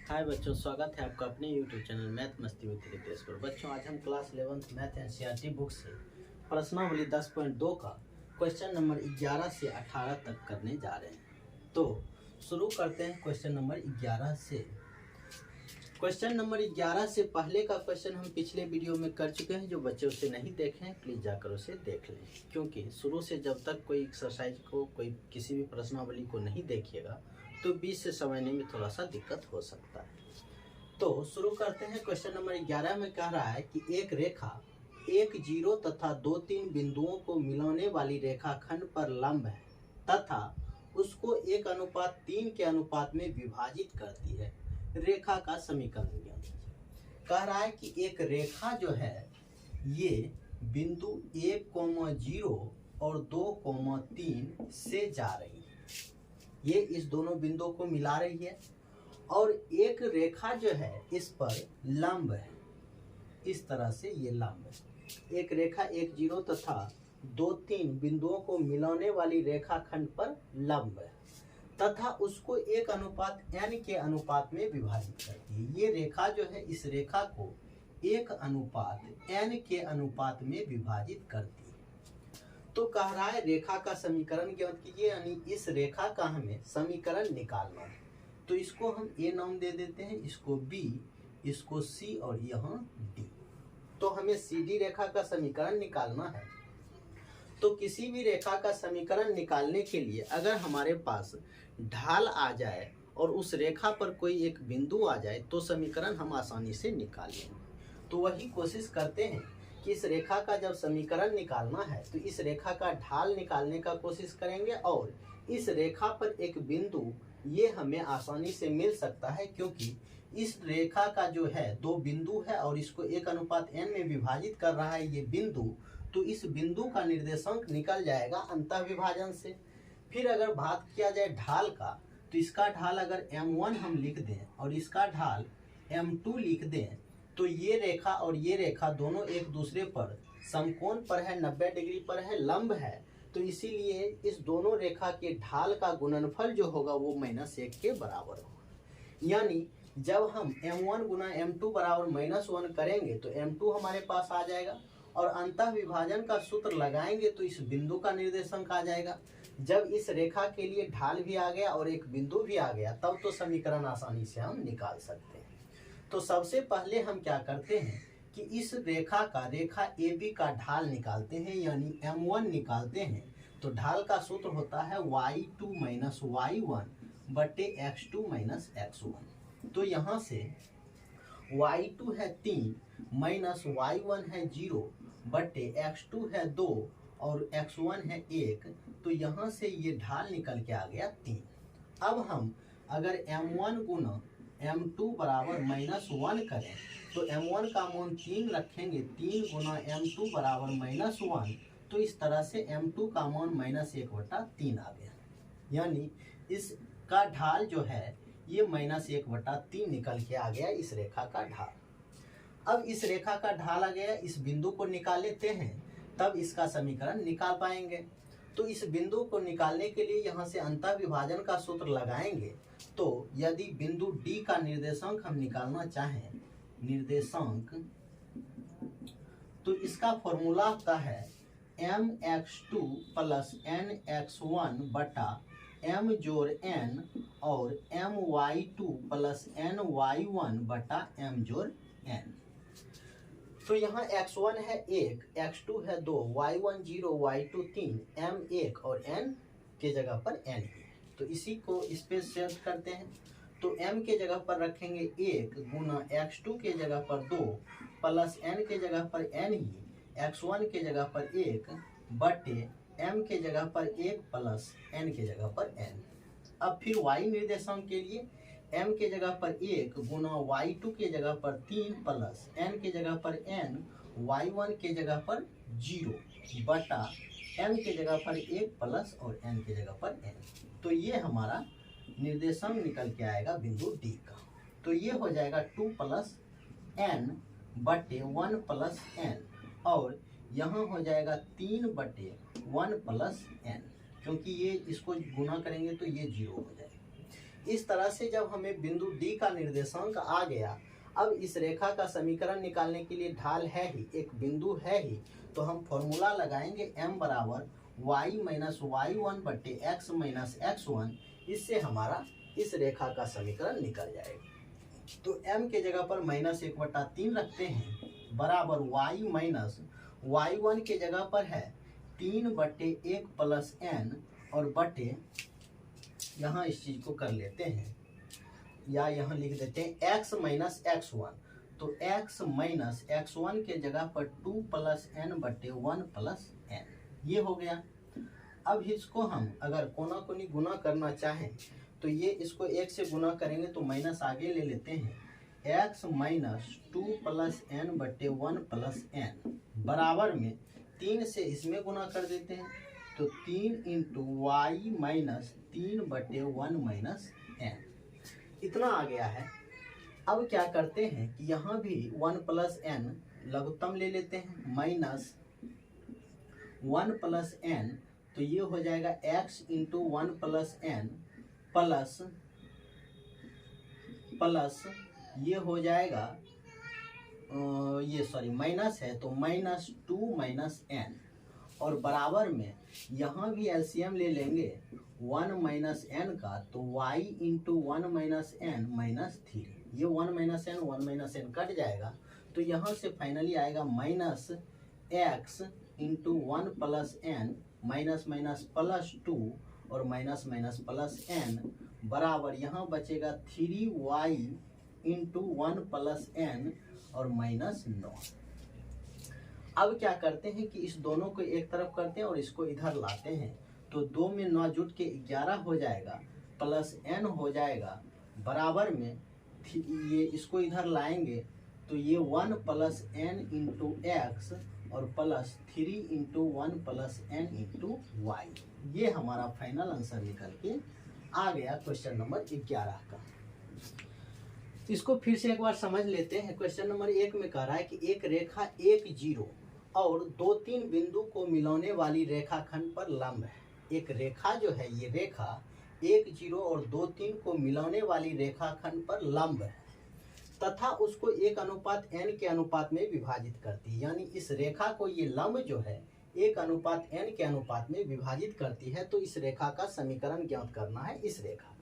हाय बच्चों, स्वागत है आपका अपने YouTube चैनल मैथ मस्ती विद रितेश पर। बच्चों, आज हम class 11th math NCERT book से प्रश्नावली 10.2 का क्वेश्चन नंबर 11 से 18 तक करने जा रहे हैं। तो शुरू करते हैं क्वेश्चन नंबर 11 से। क्वेश्चन नंबर 11 से पहले का क्वेश्चन हम पिछले वीडियो में कर चुके हैं। जो बच्चे उसे नहीं देखे हैं प्लीज़ जाकर उसे देख लें, क्योंकि शुरू से जब तक कोई एक्सरसाइज को किसी भी प्रश्नावली को नहीं देखिएगा तो बीच से समझने में थोड़ा सा दिक्कत हो सकता है। तो शुरू करते हैं। क्वेश्चन नंबर 11 में कह रहा है कि एक रेखा एक जीरो तथा 2-3 बिंदुओं को मिलाने वाली रेखाखंड पर लंब है तथा उसको 1:3 के अनुपात में विभाजित करती है। रेखा का समीकरण ज्ञात कीजिए। कह रहा है कि एक रेखा जो है ये बिंदु 1,0 और 2,3 से जा रही है। ये इस दोनों बिंदुओं को मिला रही है और एक रेखा जो है इस पर लंब है। इस तरह से ये लंब है। एक रेखा 1,0 तथा 2-3 बिंदुओं को मिलाने वाली रेखाखंड पर लंब है तथा उसको 1:n के अनुपात में विभाजित करती है। ये रेखा जो है इस रेखा को 1:n के अनुपात में विभाजित करती है। तो कह रहा है रेखा का समीकरण ज्ञात कीजिए, यानी इस रेखा का हमें समीकरण निकालना है। तो इसको हम ए नाम दे देते हैं, इसको बी, इसको सी और यहाँ डी। तो हमें सी डी रेखा का समीकरण निकालना है। तो किसी भी रेखा का समीकरण निकालने के लिए अगर हमारे पास ढाल आ जाए और उस रेखा पर कोई एक बिंदु आ जाए तो समीकरण हम आसानी से निकाल लेंगे। तो वही कोशिश करते हैं कि इस रेखा का जब समीकरण निकालना है तो इस रेखा का ढाल निकालने का कोशिश करेंगे और इस रेखा पर एक बिंदु ये हमें आसानी से मिल सकता है, क्योंकि इस रेखा का जो है दो बिंदु है और इसको 1:n में विभाजित कर रहा है ये बिंदु। तो इस बिंदु का निर्देशांक निकल जाएगा अंतः विभाजन से। फिर अगर बात किया जाए ढाल का, तो इसका ढाल अगर m1 हम लिख दें और इसका ढाल m2 लिख दें तो ये रेखा और ये रेखा दोनों एक दूसरे पर समकोण पर है, 90 डिग्री पर है, लंब है। तो इसीलिए इस दोनों रेखा के ढाल का गुणनफल जो होगा वो -1 के बराबर होगा। यानी जब हम m1 गुना m2 बराबर -1 करेंगे तो m2 हमारे पास आ जाएगा और अंतः विभाजन का सूत्र लगाएंगे तो इस बिंदु का निर्देशांक आ जाएगा। जब इस रेखा के लिए ढाल भी आ गया और एक बिंदु भी आ गया तब तो समीकरण आसानी से हम निकाल सकते हैं। तो सबसे पहले हम क्या करते हैं कि इस रेखा AB का ढाल निकालते हैं, यानी m1 निकालते हैं। तो ढाल का सूत्र होता है y2 - y1 बटे x2 - x1। तो यहाँ से y2 है 3 माइनस y1 है 0 बटे x2 है 2 और x1 है 1। तो यहाँ से ये ढाल निकल के आ गया 3। अब हम अगर m1 गुना m2 बराबर -1 करें तो m1 का मान 3 रखेंगे, 3 गुना m2 बराबर -1। तो इस तरह से m2 का मान -1/3 आ गया। यानी इसका ढाल जो है ये -1/3 निकल के आ गया इस रेखा का ढाल। अब इस रेखा का ढाल आ गया, इस बिंदु को निकाल लेते हैं तब इसका समीकरण निकाल पाएंगे। तो इस बिंदु को निकालने के लिए यहाँ से अंतः विभाजन का सूत्र लगाएंगे। तो यदि बिंदु D का निर्देशांक हम निकालना चाहें, निर्देशांक, तो इसका फॉर्मूला होता है mx2 + nx1 बटा m जोड़ n और my2 + ny1 बटा m जोड़ n। तो यहाँ x1 है 1, x2 है 2, y1 0, y2 3, m 1 और n के जगह पर n ही। तो इसी को इस पे सेट करते हैं। तो m के जगह पर रखेंगे 1 गुना x2 के जगह पर 2 प्लस n के जगह पर n ही, x1 के जगह पर 1 बटे m के जगह पर 1 प्लस n के जगह पर n। अब फिर y निर्देशांक के लिए m के जगह पर 1 गुना y2 के जगह पर 3 प्लस n के जगह पर n, y1 के जगह पर 0 बटा m के जगह पर 1 प्लस और n के जगह पर n। तो ये हमारा निर्देशांक निकल के आएगा बिंदु D का। तो ये हो जाएगा 2 + n बटे 1 + n और यहाँ हो जाएगा 3 बटे 1 + n, क्योंकि ये इसको गुना करेंगे तो ये 0 हो जाएगा। इस तरह से जब हमें बिंदु डी का निर्देशांक आ गया, अब इस रेखा का समीकरण निकालने के लिए ढाल है ही, एक बिंदु है ही, तो हम फॉर्मूला लगाएंगे m बराबर y माइनस y1 बट्टे x माइनस x1। इससे हमारा इस रेखा का समीकरण निकल जाएगा। तो m के जगह पर -1/3 रखते हैं बराबर y माइनस y1 के जगह पर है 3/1 प्लस n और बटे, यहाँ इस चीज को कर लेते हैं या यहाँ लिख देते हैं x माइनस x1। तो x माइनस x1 के जगह पर 2 प्लस n बटे 1 प्लस n, ये हो गया। अब इसको हम अगर कोना कोनी गुना करना चाहें तो ये इसको 1 से गुना करेंगे तो माइनस आगे ले लेते हैं, x माइनस 2 प्लस n बटे 1 प्लस n बराबर में 3 से इसमें गुना कर देते हैं, तो 3 इंटू वाई माइनस 3 बटे 1 माइनस n, इतना आ गया है। अब क्या करते हैं कि यहाँ भी 1 प्लस n लघुत्तम ले लेते हैं, माइनस 1 प्लस n, तो ये हो जाएगा x into 1 plus n plus ये हो जाएगा ये सॉरी माइनस है तो माइनस 2 माइनस n, और बराबर में यहाँ भी एलसीएम ले लेंगे 1 माइनस n का, तो y into 1 minus n minus 3, ये 1 माइनस n कट जाएगा, तो यहाँ से फाइनली आएगा minus x into 1 plus n minus minus plus 2 और माइनस माइनस प्लस n बराबर यहाँ बचेगा 3y इंटू 1 प्लस n और माइनस 9। अब क्या करते हैं कि इस दोनों को एक तरफ करते हैं और इसको इधर लाते हैं, तो 2 में 9 जुट के 11 हो जाएगा प्लस n हो जाएगा बराबर में ये इसको इधर लाएंगे तो ये 1 प्लस n इंटू एक्स और plus 3 into 1 plus n into y. ये हमारा फाइनल आंसर निकल के आ गया क्वेश्चन नंबर 11 का। इसको फिर से एक बार समझ लेते हैं। क्वेश्चन नंबर 1 में कह रहा है कि एक रेखा 1 0 और 2-3 बिंदु को मिलाने वाली रेखाखंड पर लंब है। एक रेखा जो है ये रेखा 1 0 और 2-3 को मिलाने वाली रेखाखंड पर लंब है तथा उसको 1:n के अनुपात में विभाजित करती है। यानी इस रेखा को ये लंब जो है 1:n के अनुपात में विभाजित करती है। तो इस रेखा का समीकरण ज्ञात करना है। इस रेखा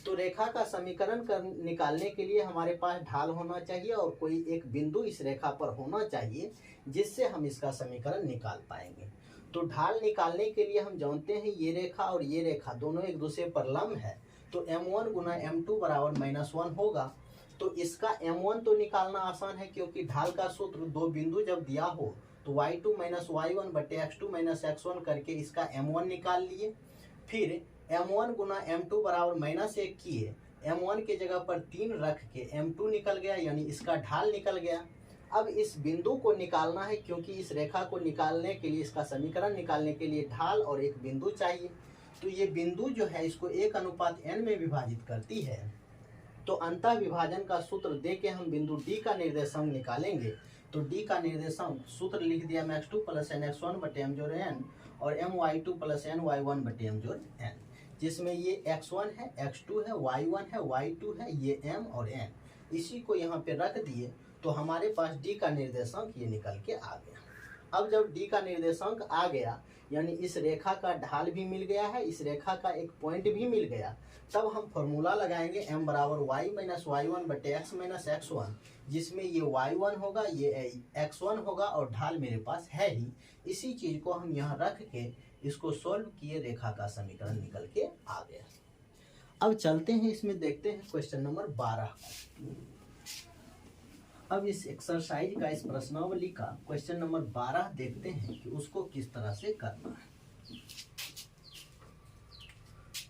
तो रेखा का समीकरण निकालने के लिए हमारे पास ढाल होना चाहिए और कोई एक बिंदु इस रेखा पर होना चाहिए जिससे हम इसका समीकरण निकाल पाएंगे। तो ढाल निकालने के लिए हम जानते हैं ये रेखा और ये रेखा दोनों एक दूसरे पर लंब है, तो m1 गुना m2 बराबर -1 होगा। तो इसका m1 तो निकालना आसान है क्योंकि ढाल का सूत्र दो बिंदु जब दिया हो तो y2 माइनस y1 बटे x2 माइनस x1 करके इसका m1 निकाल लिए। फिर m1 गुना m2 बराबर -1 किए, m1 के जगह पर 3 रख के m2 निकल गया, यानी इसका ढाल निकल गया। अब इस बिंदु को निकालना है क्योंकि इस रेखा को निकालने के लिए, इसका समीकरण निकालने के लिए ढाल और एक बिंदु चाहिए। तो ये बिंदु जो है इसको 1:n में विभाजित करती है। तो अंतः विभाजन का सूत्र दे के हम बिंदु D का निर्देशांक निकालेंगे। तो D का निर्देशांक सूत्र लिख दिया x2 प्लस nx1 बटे m जोड़ n और my2 प्लस ny1 बटे m जोड़ n, जिसमें ये x1 है, x2 है, y1 है, y2 है, ये m और n। इसी को यहाँ पे रख दिए तो हमारे पास D का निर्देशांक ये निकल के आ गया। अब जब D का निर्देशांक आ गया यानी इस रेखा का ढाल भी मिल गया है, इस रेखा का एक पॉइंट भी मिल गया, तब हम फॉर्मूला लगाएंगे m बराबर y माइनस y1 बटे x माइनस x1, जिसमें ये y1 होगा, ये x1 होगा और ढाल मेरे पास है ही। इसी चीज को हम यहाँ रख के इसको सोल्व किए, रेखा का समीकरण निकल के आ गया। अब चलते हैं इसमें देखते हैं क्वेश्चन नंबर 12। अब इस एक्सरसाइज का, इस प्रश्नावली का क्वेश्चन नंबर 12 देखते हैं कि उसको किस तरह से करना है।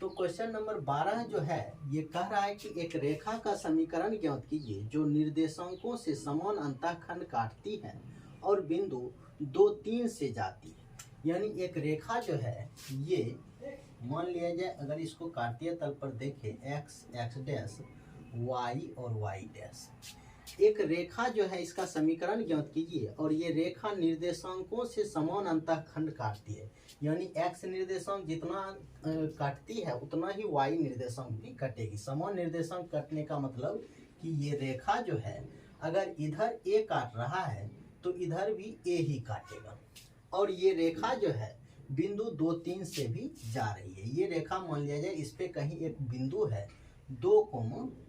तो क्वेश्चन नंबर 12 जो है ये कह रहा है कि एक रेखा का समीकरण ज्ञात कीजिए जो निर्देशांकों से समान अंतःखंड काटती है और बिंदु 2 3 से जाती है। यानी एक रेखा जो है ये मान लिया जाए, अगर इसको काटिए तल पर देखें x x डैश y और y डैश, एक रेखा जो है इसका समीकरण ज्ञात कीजिए और ये रेखा निर्देशांकों से समान अंतःखंड काटती है, यानी x निर्देशांक जितना काटती है उतना ही y निर्देशांक भी कटेगी। समान निर्देशांक कटने का मतलब कि ये रेखा जो है अगर इधर a काट रहा है तो इधर भी a ही काटेगा। और ये रेखा जो है बिंदु 2, 3 से भी जा रही है। ये रेखा मान लिया जाए इस पे कहीं एक बिंदु है 2,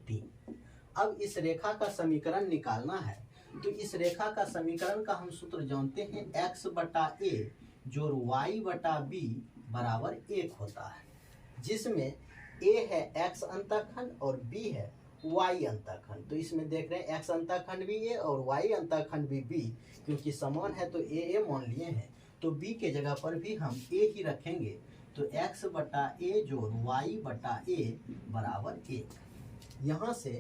3। अब इस रेखा का समीकरण निकालना है तो इस रेखा का समीकरण का हम सूत्र जानते हैं x बटा a जोड़ y बटा b बराबर 1 होता है, जिसमें a है x अंतःखंड और b है y अंतःखंड। तो इसमें देख रहे हैं x अंतःखंड भी a और y अंतःखंड भी b, क्योंकि समान है तो a मान लिए हैं तो b के जगह पर भी हम a ही रखेंगे। तो x बटा a जोड़ y बटा a बराबर 1। यहाँ से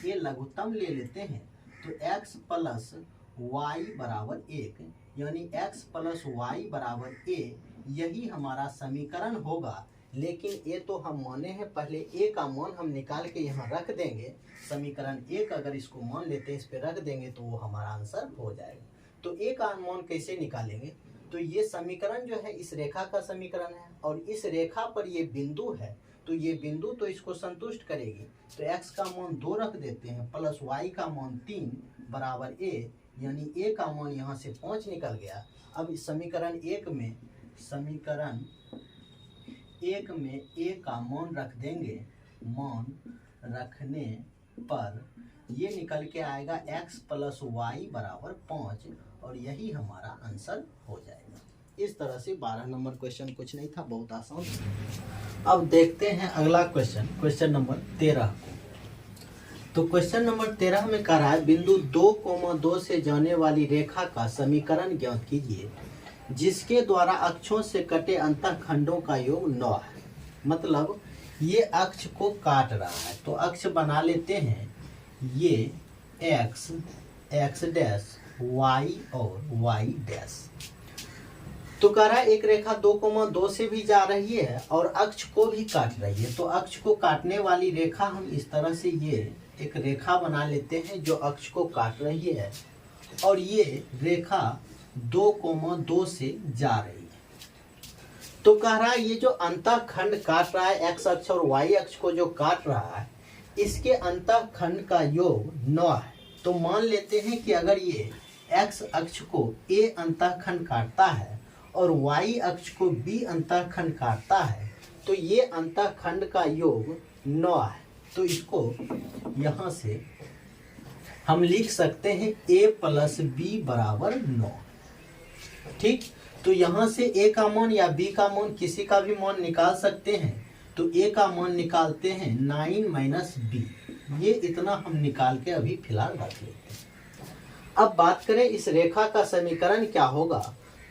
ये लघुत्तम ले लेते हैं तो x प्लस y बराबर 1, यानी x प्लस y बराबर a, यही हमारा समीकरण होगा। लेकिन ये तो हम माने हैं, पहले a का मान हम निकाल के यहाँ रख देंगे। समीकरण 1 अगर इसको मान लेते हैं, इस पे रख देंगे तो वो हमारा आंसर हो जाएगा। तो a का मान कैसे निकालेंगे? तो ये समीकरण जो है इस रेखा का समीकरण है और इस रेखा पर ये बिंदु है, तो ये बिंदु तो इसको संतुष्ट करेगी। तो x का मान 2 रख देते हैं प्लस y का मान 3 बराबर a, यानी a का मान यहाँ से 5 निकल गया। अब इस समीकरण 1 में a का मान रख देंगे। मान रखने पर ये निकल के आएगा x प्लस y बराबर 5 और यही हमारा आंसर हो जाएगा। इस तरह से 12 नंबर क्वेश्चन कुछ नहीं था, बहुत आसान था। अब देखते हैं अगला क्वेश्चन नंबर 13 को। तो क्वेश्चन नंबर 13 में कह रहा है बिंदु 2,2 से जाने वाली रेखा का समीकरण ज्ञात कीजिए जिसके द्वारा अक्षों से कटे अंतःखंडों का योग 9 है। मतलब ये अक्ष को काट रहा है, तो अक्ष बना लेते हैं ये x डैश y और y डैश। तो कह रहा है एक रेखा 2,2 से भी जा रही है और अक्ष को भी काट रही है। तो अक्ष को काटने वाली रेखा हम इस तरह से ये एक रेखा बना लेते हैं जो अक्ष को काट रही है और ये रेखा 2,2 से जा रही है। तो कह रहा है ये जो अंतःखंड काट रहा है, x अक्ष और y अक्ष को जो काट रहा है, इसके अंतःखंड का योग 9 है। तो मान लेते हैं कि अगर ये x अक्ष को a अंतःखंड काटता है और y अक्ष को b अंतःखंड काटता है, तो ये अंतःखंड का योग 9 है। तो इसको यहाँ से हम लिख सकते हैं a प्लस b बराबर 9। ठीक, तो यहाँ से a का मान या b का मान किसी का भी मान निकाल सकते हैं। तो a का मान निकालते हैं 9 माइनस b, ये इतना हम निकाल के अभी फिलहाल रख लेते हैं। अब बात करें इस रेखा का समीकरण क्या होगा,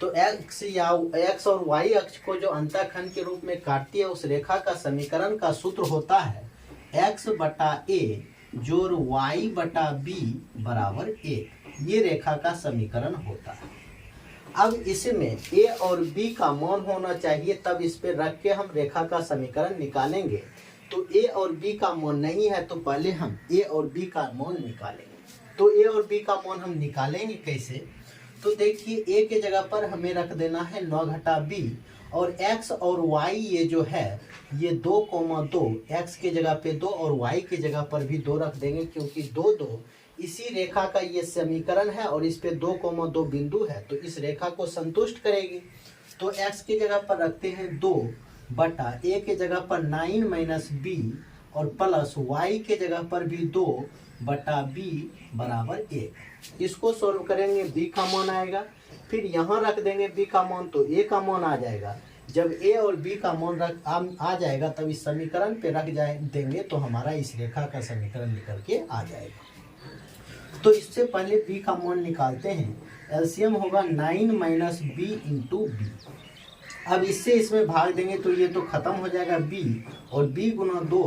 तो x और y अक्ष को जो अंतःखंड के रूप में काटती है उस रेखा का समीकरण का सूत्र होता है x बटा a जोड़ y बटा b बराबर 1। ये रेखा का समीकरण होता है। अब इसमें a और b का मान होना चाहिए, तब इस पे रख के हम रेखा का समीकरण निकालेंगे। तो a और b का मान नहीं है तो पहले हम a और b का मान निकालेंगे। तो a और b का मान हम निकालेंगे कैसे, तो देखिए a के जगह पर हमें रख देना है 9 घटा b और x और y ये जो है ये 2,2, x के जगह पे 2 और y के जगह पर भी 2 रख देंगे, क्योंकि 2 इसी रेखा का ये समीकरण है और इस पे 2,2 बिंदु है तो इस रेखा को संतुष्ट करेगी। तो x के जगह पर रखते हैं 2 बटा a के जगह पर 9 माइनस b और प्लस y के जगह पर भी 2 बटा b बराबर 1। इसको सोल्व करेंगे, b का मान आएगा, फिर यहाँ रख देंगे b का मान तो a का मान आ जाएगा। जब a और b का मान आ जाएगा तब इस समीकरण पे रख देंगे तो हमारा इस रेखा का समीकरण निकल के आ जाएगा। तो इससे पहले b का मान निकालते हैं, एलसीएम होगा 9 माइनस b इंटू बी। अब इससे इसमें भाग देंगे तो ये तो खत्म हो जाएगा b और b गुना 2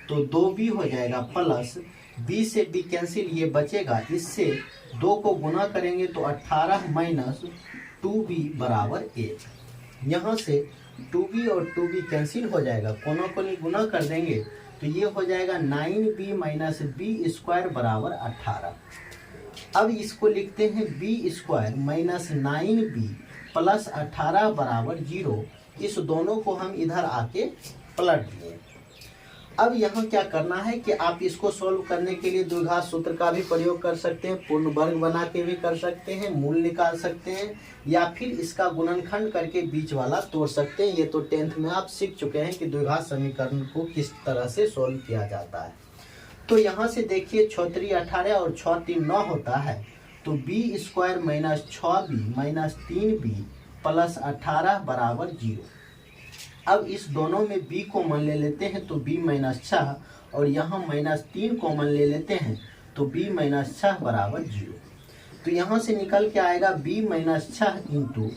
तो 2b हो जाएगा प्लस b से b कैंसिल, ये बचेगा। इससे 2 को गुना करेंगे तो 18 माइनस 2b बराबर 1। यहाँ से 2b और 2b कैंसिल हो जाएगा, कोनों को गुना कर देंगे तो ये हो जाएगा 9b माइनस बी स्क्वायर बराबर 18। अब इसको लिखते हैं B square minus 9b plus 18 बराबर 0। इस दोनों को हम इधर आके पलट दिए। अब यहाँ क्या करना है कि आप इसको सोल्व करने के लिए द्विघात सूत्र का भी प्रयोग कर सकते हैं, पूर्ण वर्ग बना के भी कर सकते हैं, मूल निकाल सकते हैं, या फिर इसका गुणनखंड करके बीच वाला तोड़ सकते हैं। ये तो 10th में आप सीख चुके हैं कि द्विघात समीकरण को किस तरह से सोल्व किया जाता है। तो यहाँ से देखिए 6 3 18 और 6 3 9 होता है, तो b square minus 6b minus 3b plus 18 बराबर 0। अब इस दोनों में b कॉमन ले लेते हैं तो b माइनस 6, और यहाँ माइनस 3 कॉमन ले लेते हैं तो b माइनस 6 बराबर 0। तो यहाँ से निकल के आएगा b minus 6 into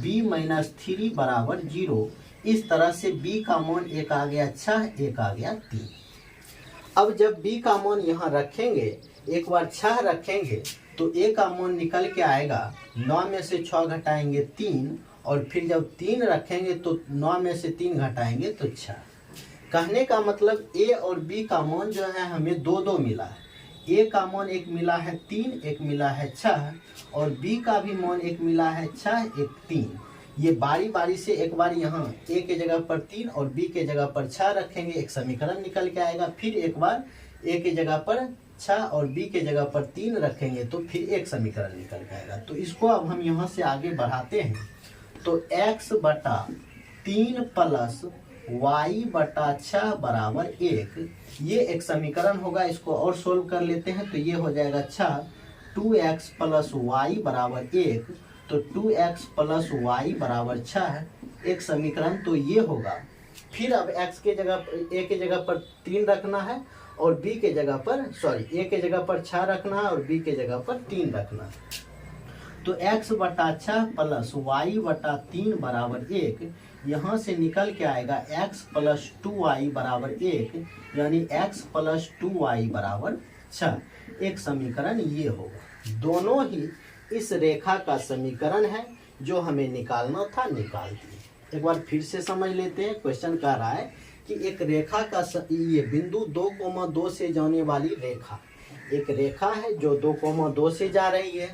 b minus 3 बराबर 0। इस तरह से b का मान एक आ गया 6, एक आ गया 3। अब जब b का मान यहाँ रखेंगे, एक बार 6 रखेंगे तो a का मान निकल के आएगा 9 में से 6 घटाएंगे 3, और फिर जब 3 रखेंगे तो 9 में से 3 घटाएंगे तो 6। कहने का मतलब a और b का मान जो है हमें दो दो मिला है। a का मान एक मिला है 3, एक मिला है 6, और b का भी मान एक मिला है 6, एक 3। ये बारी बारी से एक बार यहाँ a के जगह पर 3 और b के जगह पर 6 रखेंगे, एक समीकरण निकल के आएगा। फिर एक बार a के जगह पर 6 और b के जगह पर 3 रखेंगे तो फिर एक समीकरण निकल के आएगा। तो इसको अब हम यहाँ से आगे बढ़ाते हैं, तो x बटा 3 प्लस y बटा 6 बराबर 1, ये एक समीकरण होगा। इसको और सोल्व कर लेते हैं तो ये हो जाएगा 6, 2x प्लस y बराबर 1, तो 2x प्लस y बराबर 6, एक समीकरण तो ये होगा। फिर अब x के जगह a के जगह पर 3 रखना है और b के जगह पर a के जगह पर 6 रखना है और b के जगह पर 3 रखना है। तो x बटा 6 प्लस y बटा 3 बराबर 1, यहाँ से निकल के आएगा x प्लस 2y बराबर 1, यानी x प्लस 2y बराबर 6, एक समीकरण ये होगा। दोनों ही इस रेखा का समीकरण है जो हमें निकालना था, निकाल दिए। एक बार फिर से समझ लेते हैं। क्वेश्चन कह रहा है कि एक रेखा का ये बिंदु 2,2 से जाने वाली रेखा, एक रेखा है जो 2,2 से जा रही है,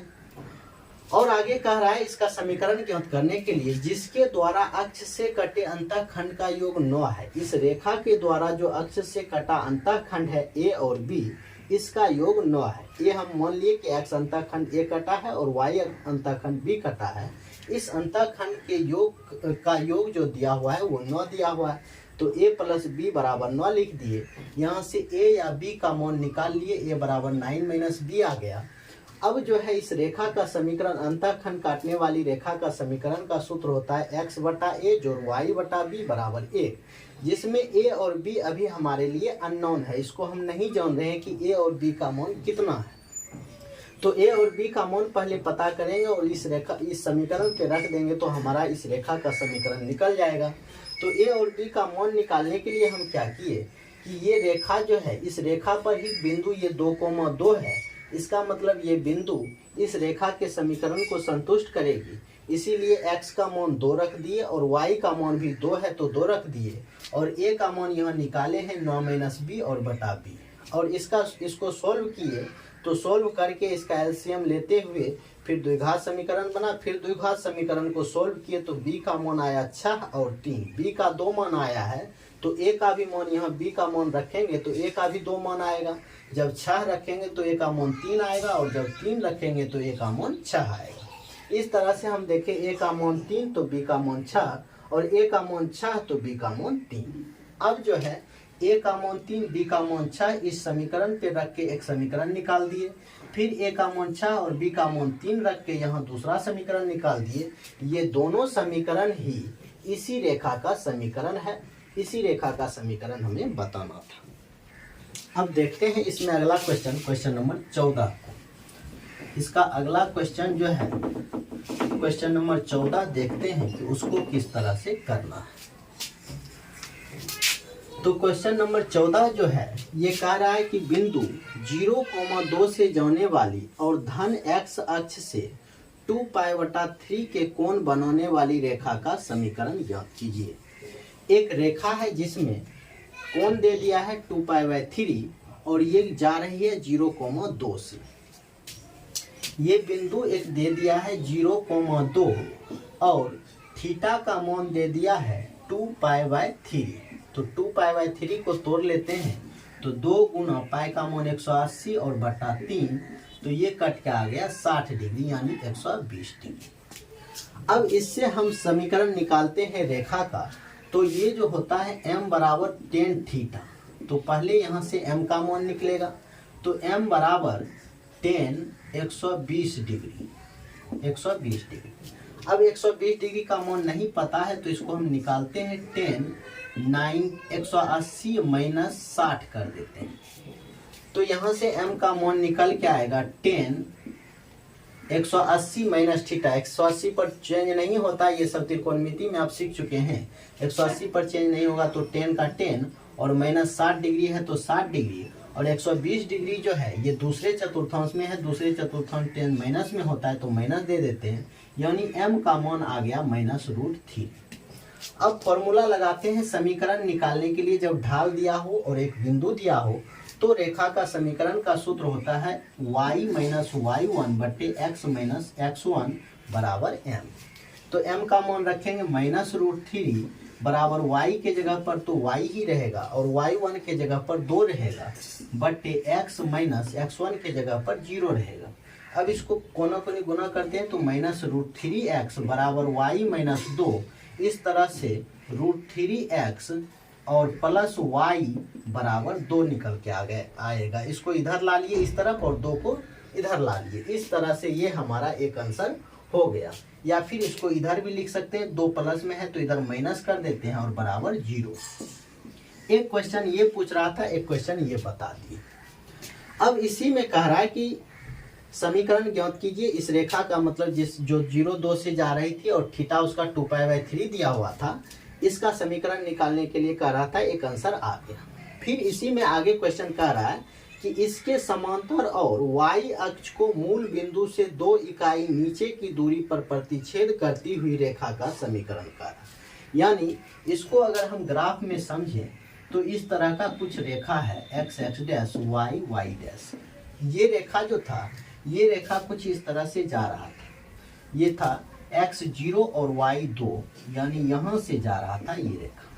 और आगे कह रहा है इसका समीकरण ज्ञात करने के लिए जिसके द्वारा अक्ष से कटे अंतःखंड का योग 9 है। इस रेखा के द्वारा जो अक्ष से कटा अंतःखंड है a और b, इसका योग 9 है। ये हम मान लिए कि x अंतःखंड a कटा है और y अंतःखंड b कटा है। इस अंतःखंड के योग का योग जो दिया हुआ है वो 9 दिया हुआ है, तो a प्लस b बराबर 9 लिख दिए। यहाँ से a या b का मान निकाल लिए, a बराबर 9 माइनस b आ गया। अब जो है इस रेखा का समीकरण, अंतःखंड काटने वाली रेखा का समीकरण का सूत्र होता है x बटा a जोड़ y बटा b बराबर 1, जिसमें a और b अभी हमारे लिए अननोन है। इसको हम नहीं जान रहे हैं कि a और b का मान कितना है। तो a और b का मान पहले पता करेंगे और इस समीकरण पे रख देंगे तो हमारा इस रेखा का समीकरण निकल जाएगा। तो a और b का मान निकालने के लिए हम क्या किए कि ये रेखा जो है, इस रेखा पर ही बिंदु ये 2,2 है, इसका मतलब ये बिंदु इस रेखा के समीकरण को संतुष्ट करेगी। इसीलिए x का मान 2 रख दिए और y का मान भी 2 है तो 2 रख दिए, और a का मान यहाँ निकाले हैं 9 माइनस b और बटा b, और इसको सोल्व किए। तो सोल्व करके इसका एलसीएम लेते हुए फिर द्विघात समीकरण बना। फिर द्विघात समीकरण को सोल्व किए तो b का मान आया 6 और 3, b का 2 मान आया है तो a का भी मान, यहाँ b का मान रखेंगे तो a का भी 2 मान आएगा। जब 6 रखेंगे तो a का मान 3 आएगा, और जब 3 रखेंगे तो a का मान 6 आएगा। इस तरह से हम देखें a का मान 3 तो b का मान 6, और a का मान 6 तो b का मान 3। अब जो है a का मान 3 b का मान 6, इस समीकरण पे रख के एक समीकरण निकाल दिए। फिर a का मान 6 और b का मान 3 रख के यहाँ दूसरा समीकरण निकाल दिए। ये दोनों समीकरण ही इसी रेखा का समीकरण है, इसी रेखा का समीकरण हमें बताना था। अब देखते हैं इसमें अगला क्वेश्चन, क्वेश्चन नंबर 14। इसका अगला क्वेश्चन जो है क्वेश्चन नंबर 14, देखते हैं कि उसको किस तरह से करना है। तो क्वेश्चन नंबर 14 जो है ये कह रहा है कि बिंदु 0,2 से जाने वाली और धन x अक्ष से 2π/3 के कोण बनाने वाली रेखा का समीकरण ज्ञात कीजिए। एक रेखा है जिसमें कोण दे दिया है 2π/3 और ये जा रही है 0,2 से। ये बिंदु एक दे दिया है 0,2 और थीटा का मान दे दिया है 2π/3। तो 2π/3 को तोड़ लेते हैं तो 2 गुना पाई का मान 180 और बटा 3, तो ये कट के आ गया 60 डिग्री यानी 120 डिग्री। अब इससे हम समीकरण निकालते हैं रेखा का। तो ये जो होता है m बराबर tan थीटा, तो पहले यहाँ से m का मान निकलेगा, तो m बराबर tan 120 डिग्री। अब 120 डिग्री का मान नहीं पता है तो इसको हम निकालते हैं tan 180 माइनस 60 कर देते हैं। तो यहाँ से m का मान निकल के आएगा tan 180 माइनस थीटा। 180 पर चेंज नहीं होता, ये सब त्रिकोणमिति में आप सीख चुके हैं। 180 पर चेंज नहीं होगा तो tan का tan और माइनस 60 डिग्री है तो 60 डिग्री और 120 डिग्री जो है ये दूसरे चतुर्थांश में है। दूसरे चतुर्थांश tan माइनस में होता है तो माइनस दे देते हैं, यानी m का मान आ गया -√3। अब फॉर्मूला लगाते हैं समीकरण निकालने के लिए। जब ढाल दिया हो और एक बिंदु दिया हो तो रेखा का समीकरण का सूत्र होता है y माइनस y1 बटे x माइनस x1 बराबर m। तो m का मान रखेंगे -√3 बराबर y के जगह पर तो y ही रहेगा और y1 के जगह पर 2 रहेगा बटे x माइनस x1 के जगह पर 0 रहेगा। अब इसको कोना कोनी गुना करते हैं तो -√3x बराबर y माइनस 2, इस तरह से √3x और प्लस y बराबर 2 निकल के आएगा। इसको इधर ला लिए इस तरफ और 2 को इधर ला लिए, इस तरह से ये हमारा एक आंसर हो गया। या फिर इसको इधर भी लिख सकते हैं, 2 प्लस में है तो इधर माइनस कर देते हैं और बराबर 0। एक क्वेश्चन ये पूछ रहा था, एक क्वेश्चन ये बता दिए। अब इसी में कह रहा है कि समीकरण ज्ञात कीजिए इस रेखा का, मतलब जिस जो 0,2 से जा रही थी और थीटा उसका 2π/3 दिया हुआ था, इसका समीकरण निकालने के लिए कह रहा था। एक आंसर आ गया। फिर इसी में आगे क्वेश्चन कह रहा है कि इसके समांतर और y अक्ष को मूल बिंदु से 2 इकाई नीचे की दूरी पर प्रतिच्छेद करती हुई रेखा का समीकरण कर रहा है। यानी इसको अगर हम ग्राफ में समझें तो इस तरह का कुछ रेखा है x dash y y dash. ये रेखा जो था, ये रेखा कुछ इस तरह से जा रहा था। ये था x0 और y2, यानी यहाँ से जा रहा था ये रेखा।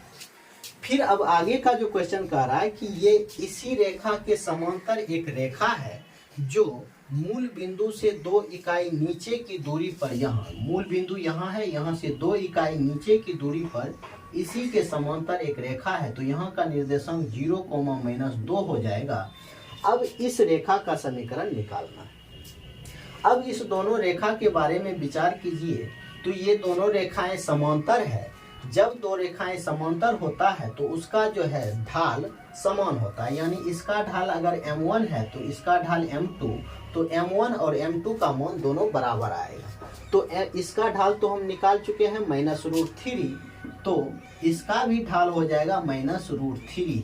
फिर अब आगे का जो क्वेश्चन कह रहा है कि ये इसी रेखा के समांतर एक रेखा है जो मूल बिंदु से 2 इकाई नीचे की दूरी पर, यहाँ मूल बिंदु यहाँ है, यहाँ से 2 इकाई नीचे की दूरी पर इसी के समांतर एक रेखा है। तो यहाँ का निर्देशांक 0,-2 हो जाएगा। अब इस रेखा का समीकरण निकालना है। अब इस दोनों रेखा के बारे में विचार कीजिए। तो ये दोनों रेखाएं समांतर है। जब 2 रेखाएं समांतर होता है तो उसका जो है ढाल समान होता है, यानी इसका ढाल अगर m1 है तो इसका ढाल m2, तो m1 और m2 का मान दोनों बराबर आएगा। तो इसका ढाल तो हम निकाल चुके हैं -√3, तो इसका भी ढाल हो जाएगा -√3।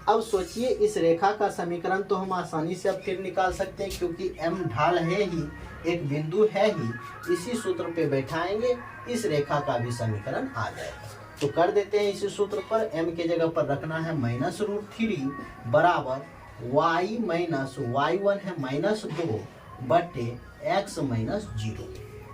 अब सोचिए इस रेखा का समीकरण तो हम आसानी से अब फिर निकाल सकते हैं, क्योंकि m ढाल है ही, एक बिंदु है ही, इसी सूत्र पे बैठाएंगे, इस रेखा का भी समीकरण आ जाएगा। तो कर देते हैं इसी सूत्र पर। m के जगह पर रखना है -√3 बराबर y माइनस y1 है -2 बटे x माइनस 0।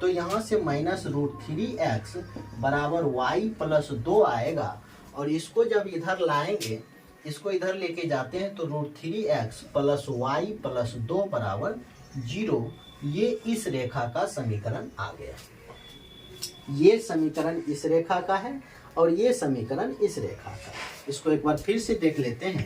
तो यहाँ से -√3x बराबर y प्लस 2 आएगा और इसको जब इधर लाएंगे, इसको इधर लेके जाते हैं तो √3x प्लस y प्लस 2 बराबर 0। ये इस रेखा का समीकरण आ गया। ये समीकरण इस रेखा का है और ये समीकरण इस रेखा का। इसको एक बार फिर से देख लेते हैं।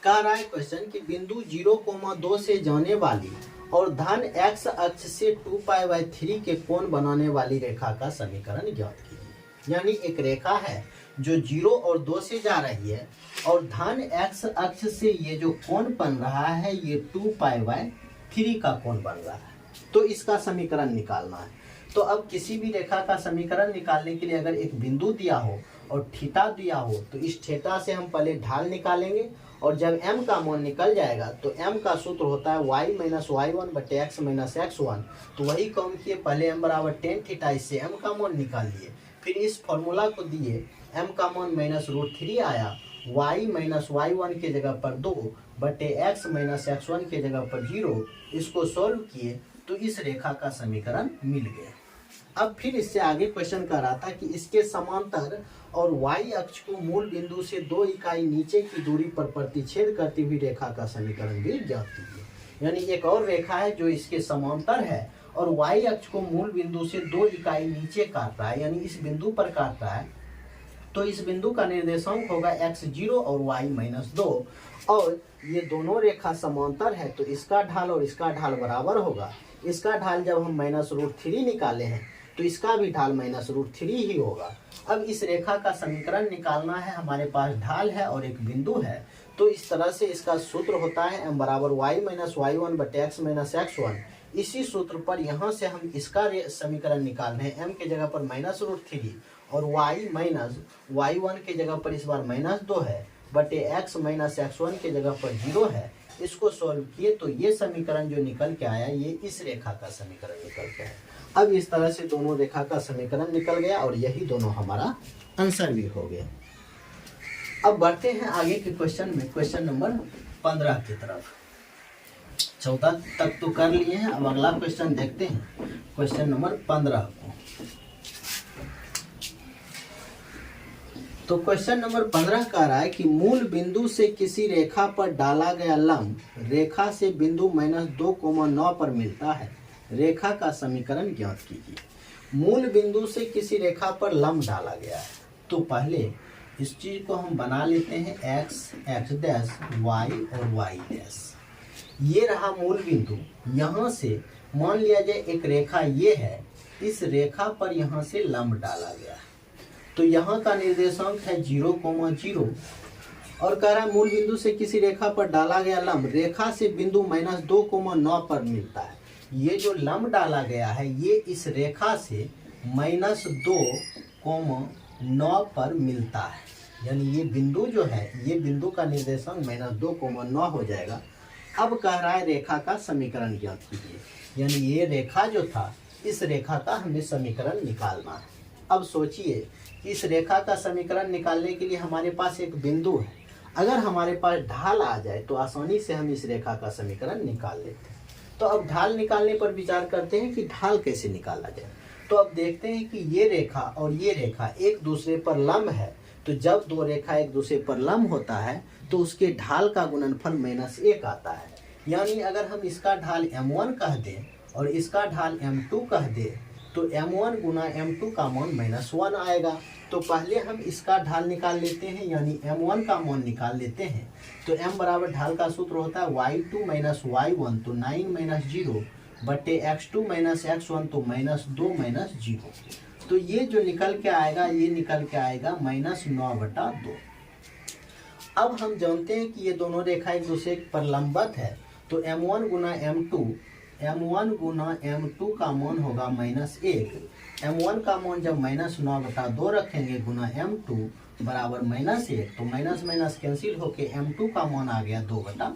कह रहा है क्वेश्चन कि बिंदु 0,2 से जाने वाली और धन x अक्ष से 2π/3 के कोण बनाने वाली रेखा का समीकरण ज्ञात कीजिए। यानी एक रेखा है जो 0 और 2 से जा रही है और धन x अक्ष से ये जो कोण बन रहा है ये 2π/3 का कोण बन रहा है। तो इसका समीकरण निकालना है। तो अब किसी भी रेखा का समीकरण निकालने के लिए अगर एक बिंदु दिया हो और थीटा दिया हो तो इस थीटा से हम पहले ढाल निकालेंगे और जब m का मान निकल जाएगा तो m का सूत्र होता है y माइनस y1 बटे x माइनस x1। तो वही काम किए, पहले m बराबर tan थीटा, इससे m का मान निकाल लिए, फिर इस फॉर्मूला को दिए, m का मान -√3 आया y माइनस y1 के जगह पर 2 बटे x माइनस x1 के जगह पर 0, इसको सॉल्व किए तो इस रेखा का समीकरण मिल गया। अब फिर इससे आगे क्वेश्चन कर रहा था कि इसके समांतर और y अक्ष को मूल बिंदु से 2 इकाई नीचे की दूरी पर प्रतिच्छेद करती हुई रेखा का समीकरण भी ज्ञात कीजिए। यानी एक और रेखा है जो इसके समांतर है और y अक्ष को मूल बिंदु से 2 इकाई नीचे काट रहा है, यानी इस बिंदु पर काट रहा है। तो इस बिंदु का निर्देशांक होगा x0 और y माइनस 2, और ये दोनों रेखा समांतर है तो इसका ढाल और इसका ढाल बराबर होगा। इसका ढाल जब हम -√3 निकाले हैं तो इसका भी ढाल -√3 ही होगा। अब इस रेखा का समीकरण निकालना है, हमारे पास ढाल है और एक बिंदु है, तो इस तरह से इसका सूत्र होता है m बराबर y माइनस y1 बटे x माइनस x1। इसी सूत्र पर यहाँ से हम इसका समीकरण निकाल रहे हैं। m के जगह पर -√3 और y माइनस y1 के जगह पर इस बार -2 है बटे x माइनस x1 के जगह पर 0 है। इसको सॉल्व किए तो ये समीकरण जो निकल के आया ये इस रेखा का समीकरण निकल के आया। अब इस तरह से दोनों रेखा का समीकरण निकल गया और यही दोनों हमारा आंसर भी हो गया। अब बढ़ते हैं आगे के क्वेश्चन में, क्वेश्चन नंबर 15 की तरफ। 14 तक तो कर लिए हैं, अब अगला क्वेश्चन देखते हैं, क्वेश्चन नंबर 15 को। तो क्वेश्चन नंबर 15 कह रहा है कि मूल बिंदु से किसी रेखा पर डाला गया लंब रेखा से बिंदु -2,9 पर मिलता है, रेखा का समीकरण ज्ञात कीजिए। मूल बिंदु से किसी रेखा पर लंब डाला गया है, तो पहले इस चीज को हम बना लेते हैं x, x डैश, y और y डैश। ये रहा मूल बिंदु। यहाँ से मान लिया जाए एक रेखा ये है, इस रेखा पर यहाँ से लंब डाला गया है, तो यहाँ का निर्देशांक है 0,0 और कह रहा है मूल बिंदु से किसी रेखा पर डाला गया लंब रेखा से बिंदु -2,9 पर मिलता है। ये जो लंब डाला गया है ये इस रेखा से -2,9 पर मिलता है, यानी ये बिंदु जो है ये बिंदु का निर्देशांक -2,9 हो जाएगा। अब कह रहा है रेखा का समीकरण ज्ञात कीजिए, यानी ये रेखा जो था इस रेखा का हमें समीकरण निकालना है। अब सोचिए इस रेखा का समीकरण निकालने के लिए हमारे पास एक बिंदु है, अगर हमारे पास ढाल आ जाए तो आसानी से हम इस रेखा का समीकरण निकाल लेते हैं। तो अब ढाल निकालने पर विचार करते हैं कि ढाल कैसे निकाला जाए। तो अब देखते हैं कि ये रेखा और ये रेखा एक दूसरे पर लंब है, तो जब दो रेखा एक दूसरे पर लंब होता है तो उसके ढाल का गुणनफल -1 आता है। यानी अगर हम इसका ढाल m1 कह दें और इसका ढाल m2 कह दें तो m1 गुना m2 का मान -1 आएगा। तो पहले हम इसका ढाल निकाल लेते हैं, यानी m1 का मान निकाल लेते हैं। तो m बराबर ढाल का सूत्र होता है y2 माइनस y1 तो 9 माइनस 0 बटे x2 माइनस x1 तो -2 माइनस 0। तो ये जो निकल के आएगा ये निकल के आएगा -9/2। अब हम जानते हैं कि ये दोनों रेखा एक दूसरे पर लंबवत है, तो m1 गुना m2 का मान होगा -1। m1 का मान जब -9/2 रखेंगे गुना m2 बराबर -1, तो माइनस माइनस कैंसिल होके m2 का मान आ गया 2/9।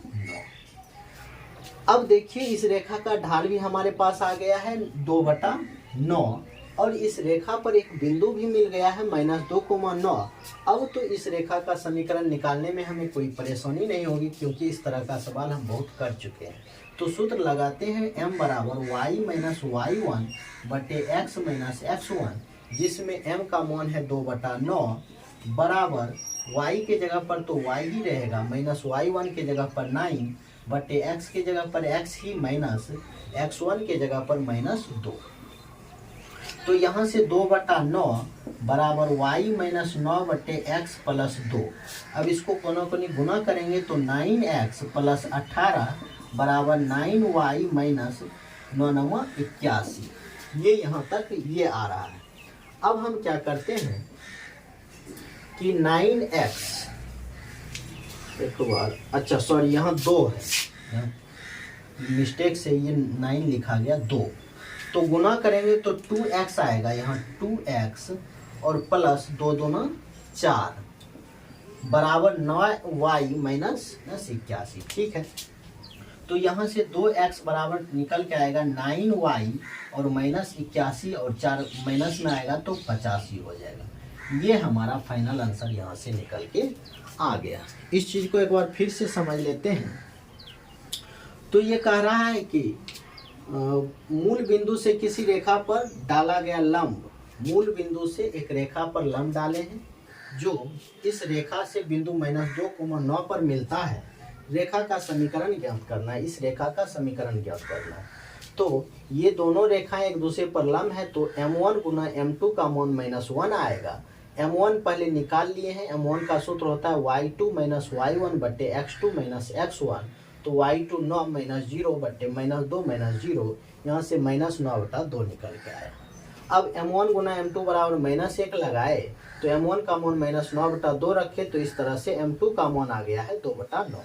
अब देखिए इस रेखा का ढाल भी हमारे पास आ गया है 2/9 और इस रेखा पर एक बिंदु भी मिल गया है -2,9। अब तो इस रेखा का समीकरण निकालने में हमें कोई परेशानी नहीं होगी, क्योंकि इस तरह का सवाल हम बहुत कर चुके हैं। तो सूत्र लगाते हैं m बराबर y माइनस y1 बटे x माइनस x1, जिसमें m का मान है 2/9 बराबर y के जगह पर तो y ही रहेगा, माइनस y1 के जगह पर 9 बटे x के जगह पर x ही माइनस x1 के जगह पर -2। तो यहाँ से 2/9 बराबर y माइनस 9 बटे x प्लस 2। अब इसको कोना कोनी गुना करेंगे तो 9x प्लस 18 बराबर 9y माइनस 9 81। ये यहाँ तक ये आ रहा है। अब हम क्या करते हैं कि 9x एक बार, अच्छा सॉरी यहाँ 2 है, मिस्टेक से ये 9 लिखा गया 2, तो गुना करेंगे तो 2x आएगा, यहाँ 2x और प्लस 2 दूना 4 बराबर 9y माइनस 81। ठीक है, तो यहाँ से 2x बराबर निकल के आएगा 9y और माइनस 81 और 4 माइनस में आएगा तो 85 हो जाएगा। ये हमारा फाइनल आंसर यहाँ से निकल के आ गया। इस चीज़ को एक बार फिर से समझ लेते हैं। तो ये कह रहा है कि मूल बिंदु से किसी रेखा पर डाला गया लंब, मूल बिंदु से एक रेखा पर लंब डाले हैं जो इस रेखा से बिंदु -2,9 पर मिलता है। रेखा का समीकरण ज्ञात करना है, इस रेखा का समीकरण ज्ञात करना है। तो ये दोनों रेखाएं एक दूसरे पर लंब है, तो m1 गुना m2 का मान -1 आएगा। m1 पहले निकाल लिए हैं, m1 का सूत्र होता है y2 - y1 बटे x2 - x1। तो y2 9 - 0 बटे -2 - 0, यहाँ से -9/2 निकल के आया। अब m1 गुना m2 बराबर -1 लगाए, तो m1 का मान -9/2 रखे, तो इस तरह से m2 का मान आ गया है 2/9।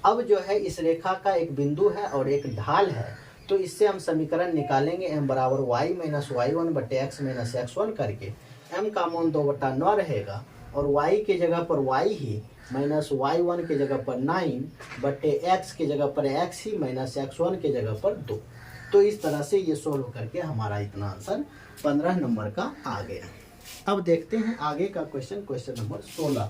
अब जो है इस रेखा का एक बिंदु है और एक ढाल है, तो इससे हम समीकरण निकालेंगे m बराबर y - y1 बटे x - x1 करके। m का मान 2/9 रहेगा और y के जगह पर y ही -y1 के जगह पर 9 बटे x के जगह पर x ही -x1 के जगह पर 2। तो इस तरह से ये सोल्व करके हमारा इतना आंसर 15 नंबर का आ गया। अब देखते हैं आगे का क्वेश्चन नंबर 16।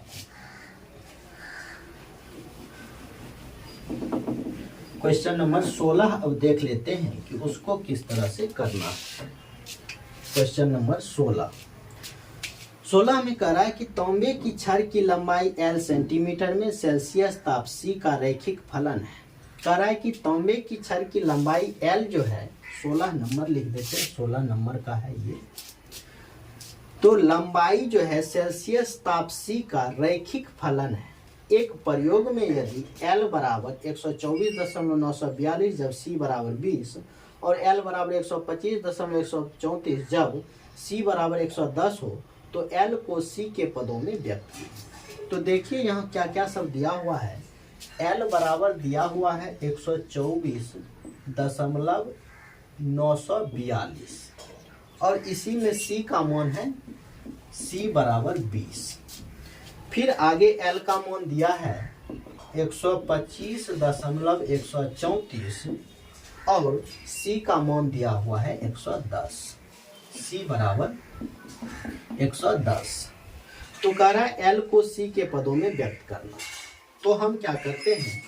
क्वेश्चन नंबर 16 अब देख लेते हैं कि उसको किस तरह से करना है। क्वेश्चन नंबर 16 में कह रहा है कि तांबे की छड़ की लंबाई L सेंटीमीटर में सेल्सियस ताप C का रैखिक फलन है। कह रहा है कि तांबे की छड़ की लंबाई L जो है 16 नंबर लिख देते हैं, 16 नंबर का है ये। तो लंबाई जो है सेल्सियस ताप C का रैखिक फलन है। एक प्रयोग में यदि L बराबर 124.942 जब C बराबर 20 और L बराबर 125.134 जब C बराबर 110 हो, तो L को C के पदों में व्यक्त कीजिए। तो देखिए यहाँ क्या क्या सब दिया हुआ है। L बराबर दिया हुआ है 124.942 और इसी में C का मान है C बराबर 20। फिर आगे L का मान दिया है 125.134 और C का मान दिया हुआ है 110। C बराबर 110। तो कह रहा है L को C के पदों में व्यक्त करना। तो हम क्या करते हैं,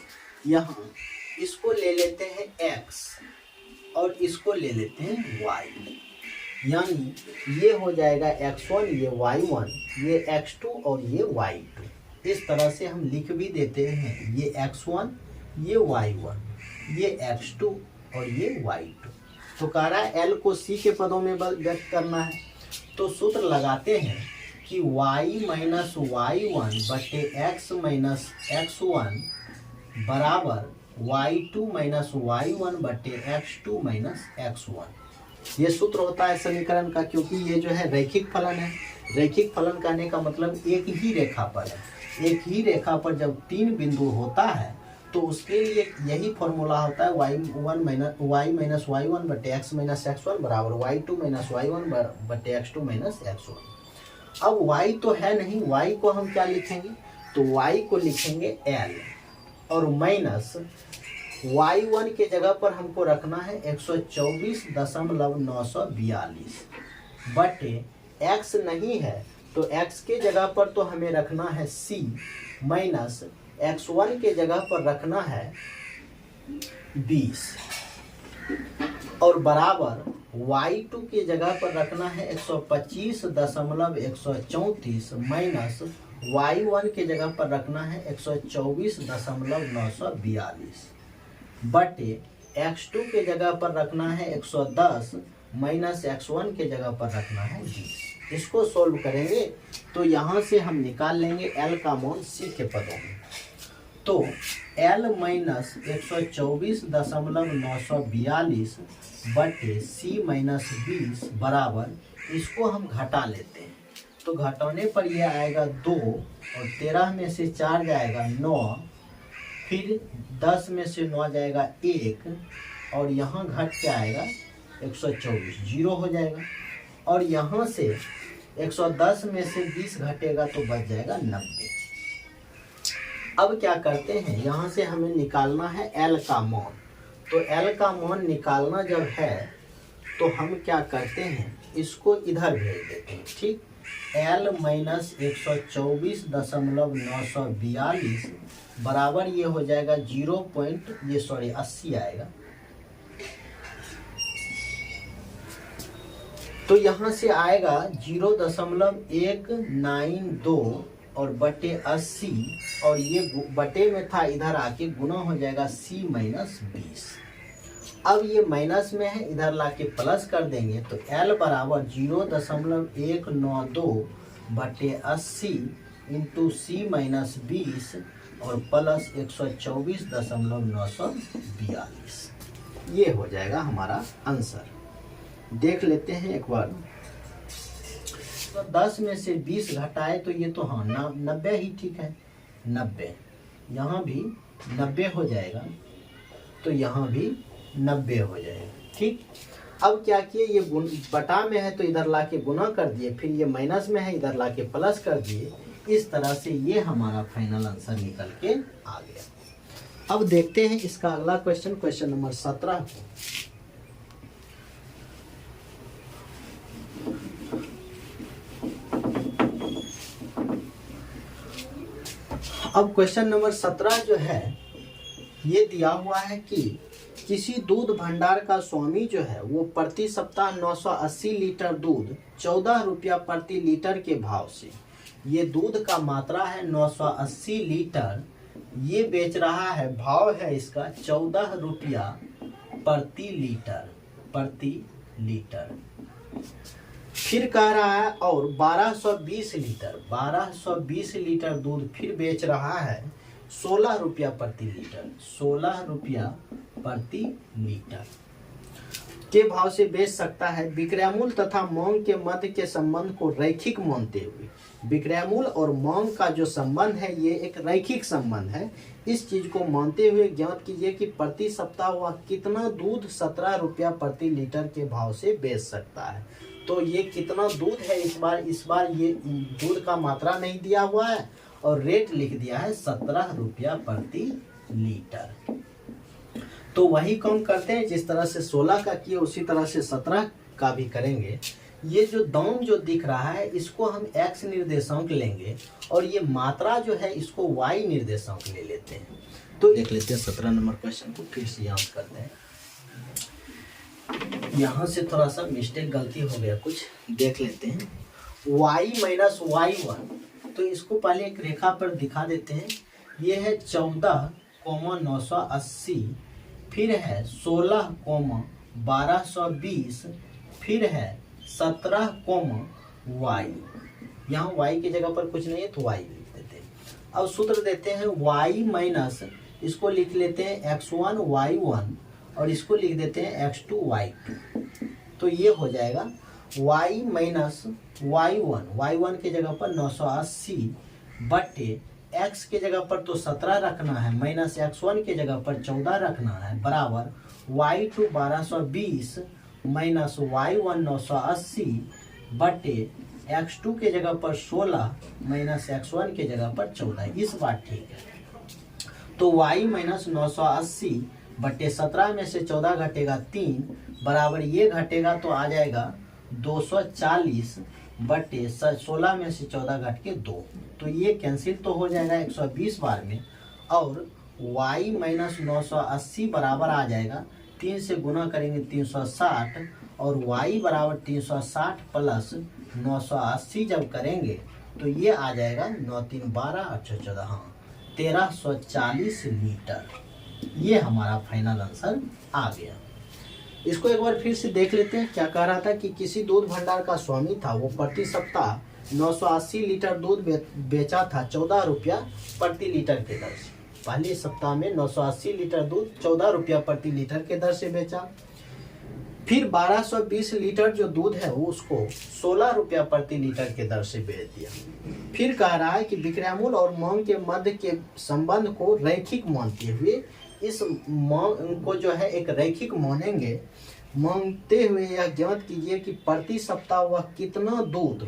यहाँ इसको ले लेते हैं X और इसको ले लेते हैं Y, यानी ये हो जाएगा x1, ये y1, ये x2 और ये y2। इस तरह से हम लिख भी देते हैं, ये x1, ये y1, ये x2 और ये y2। तो कह रहा है L को C के पदों में व्यक्त करना है। तो सूत्र लगाते हैं कि y - y1 बटे x - x1 बराबर y2 - y1 बटे x2 - x1। ये सूत्र होता है समीकरण का, क्योंकि ये जो है रैखिक फलन है। रैखिक फलन कहने का मतलब एक ही रेखा पर है। एक ही रेखा पर जब 3 बिंदु होता है तो उसके लिए यही फॉर्मूला होता है y - y1 बटे x - x1 बराबर y2 - y1 बटे x2 - x1। अब y तो है नहीं, y को हम क्या लिखेंगे, तो y को लिखेंगे L और माइनस y1 के जगह पर हमको रखना है 124.942 बटे x नहीं है तो x के जगह पर तो हमें रखना है C माइनस x1 के जगह पर रखना है 20 और बराबर y2 के जगह पर रखना है 125.134 माइनस y1 के जगह पर रखना है 124.942 बटे x2 के जगह पर रखना है 110 माइनस x1 के जगह पर रखना है 20। इसको सोल्व करेंगे तो यहाँ से हम निकाल लेंगे L का मान C के पदों में। तो L माइनस 124.942 बटे C माइनस 20 बराबर, इसको हम घटा लेते हैं। तो घटाने पर ये आएगा 2 और 13 में से 4 जाएगा 9, फिर 10 में से 9 जाएगा 1 और यहाँ घट के आएगा 124, 0 हो जाएगा। और यहाँ से 110 में से 20 घटेगा तो बच जाएगा 90। अब क्या करते हैं, यहाँ से हमें निकालना है L का मान। तो L का मान निकालना जब है तो हम क्या करते हैं, इसको इधर भेज देते हैं। ठीक, L माइनस 124.942 बराबर ये हो जाएगा 80 आएगा। तो यहाँ से आएगा 0.192 और बटे 80 और ये बटे में था, इधर आके गुना हो जाएगा C माइनस 20। अब ये माइनस में है, इधर लाके प्लस कर देंगे तो L बराबर 0.192 बटे 80 इंटू C माइनस 20 और प्लस 124.942 ये हो जाएगा हमारा आंसर। देख लेते हैं एक बार। तो 10 में से 20 घटाए तो ये तो हाँ 90 ही ठीक है, 90 यहाँ भी 90 हो जाएगा, तो यहाँ भी 90 हो जाएगा। ठीक, अब क्या किए, ये बटा में है तो इधर लाके गुना कर दिए, फिर ये माइनस में है इधर लाके प्लस कर दिए। इस तरह से ये हमारा फाइनल आंसर निकल के आ गया। अब देखते हैं इसका अगला क्वेश्चन, क्वेश्चन नंबर 17 को। अब क्वेश्चन नंबर 17 जो है ये दिया हुआ है कि किसी दूध भंडार का स्वामी जो है वो प्रति सप्ताह 980 लीटर दूध 14 रुपया प्रति लीटर के भाव से, ये दूध का मात्रा है 980 लीटर, ये बेच रहा है, भाव है इसका 14 रुपया प्रति लीटर। फिर कह रहा है और 1220 लीटर दूध फिर बेच रहा है 16 रुपया प्रति लीटर के भाव से बेच सकता है। विक्रय मूल्य तथा मांग के मध्य के संबंध को रैखिक मानते हुए, विक्रय मूल्य और मांग का जो संबंध है ये एक रैखिक संबंध है, इस चीज को मानते हुए ज्ञात कीजिए कि प्रति सप्ताह वह कितना दूध 17 रुपया प्रति लीटर के भाव से बेच सकता है। तो ये कितना दूध है, इस बार ये दूध का मात्रा नहीं दिया हुआ है और रेट लिख दिया है 17 रुपया प्रति लीटर। तो वही काम करते हैं, जिस तरह से 16 का किए उसी तरह से 17 का भी करेंगे। ये जो दाम जो दिख रहा है इसको हम x निर्देशांक लेंगे और ये मात्रा जो है इसको y निर्देशांक ले लेते हैं। तो देख लेते हैं 17 नंबर क्वेश्चन को फिर से याद करते हैं। यहाँ से थोड़ा सा मिस्टेक गलती हो गया कुछ, देख लेते हैं। y माइनस y1, तो इसको पहले एक रेखा पर दिखा देते हैं। ये है 14,980, फिर है 16,1220, फिर है 17, y। यहाँ y की जगह पर कुछ नहीं है तो y लिख देते हैं। अब सूत्र देते हैं y माइनस, इसको लिख लेते हैं x1 y1 और इसको लिख देते हैं x2 y2। तो ये हो जाएगा y माइनस y1 के जगह पर 980 बटे x के जगह पर तो 17 रखना है, माइनस x1 के जगह पर 14 रखना है, बराबर y2 1220 माइनस y1 980 बटे x2 के जगह पर 16 माइनस x1 के जगह पर 14। इस बार ठीक है। तो y माइनस 980 बटे 17 में से 14 घटेगा 3, बराबर ये घटेगा तो आ जाएगा 240 बटे 16 में से 14 घट के 2, तो ये कैंसिल तो हो जाएगा 120 बार में। और y माइनस 980 बराबर आ जाएगा, 3 से गुना करेंगे 360 और y बराबर 360 प्लस 980 जब करेंगे तो ये आ जाएगा 9 3 12 अच्छा 14, हाँ 1340 लीटर। ये हमारा फाइनल आंसर आ गया। इसको एक बार फिर से देख लेते हैं। क्या कह रहा था कि किसी दूध भंडार का स्वामी था, वो प्रति सप्ताह 980 लीटर दूध बेचा था 14 रुपया प्रति लीटर के दर से। पहले सप्ताह में 980 लीटर दूध 14 रुपया प्रति लीटर के दर से बेचा। फिर 1220 लीटर जो दूध है वो उसको 16 रुपया प्रति लीटर के दर से बेच दिया। फिर कह रहा है कि विक्रय मूल्य और मांग के मध्य के संबंध को रैखिक मानते हुए, इस मांग को जो है एक रैखिक मानेंगे, मानते हुए यह ज्ञात कीजिए कि प्रति सप्ताह वह कितना दूध,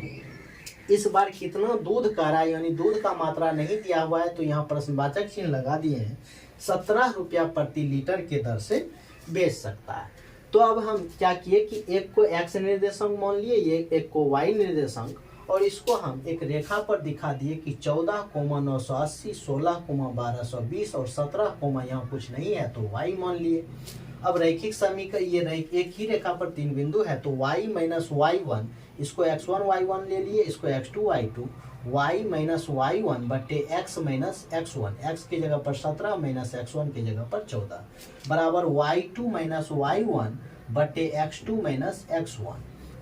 इस बार कितना दूध कह रहा है, यानी दूध का मात्रा नहीं दिया हुआ है तो यहाँ प्रश्नवाचक चिन्ह लगा दिए हैं, 17 रुपया प्रति लीटर के दर से बेच सकता है। तो अब हम क्या किए कि एक को x निर्देशांक मान लिए, ये एक को y निर्देशांक, और इसको हम एक रेखा पर दिखा दिए कि 14,980, 16,1220 और 17, यहाँ कुछ नहीं है तो y मान लिए। अब रैखिक समीकरण एक ही रेखा पर 3 बिंदु है तो y माइनस y1, इसको x1 y1 ले लिए, इसको x2 y2, y minus y1 बटे x माइनस x1, x की जगह पर 17 माइनस x1 की जगह पर 14 बराबर y2 माइनस y1 बटे x2 माइनस x1।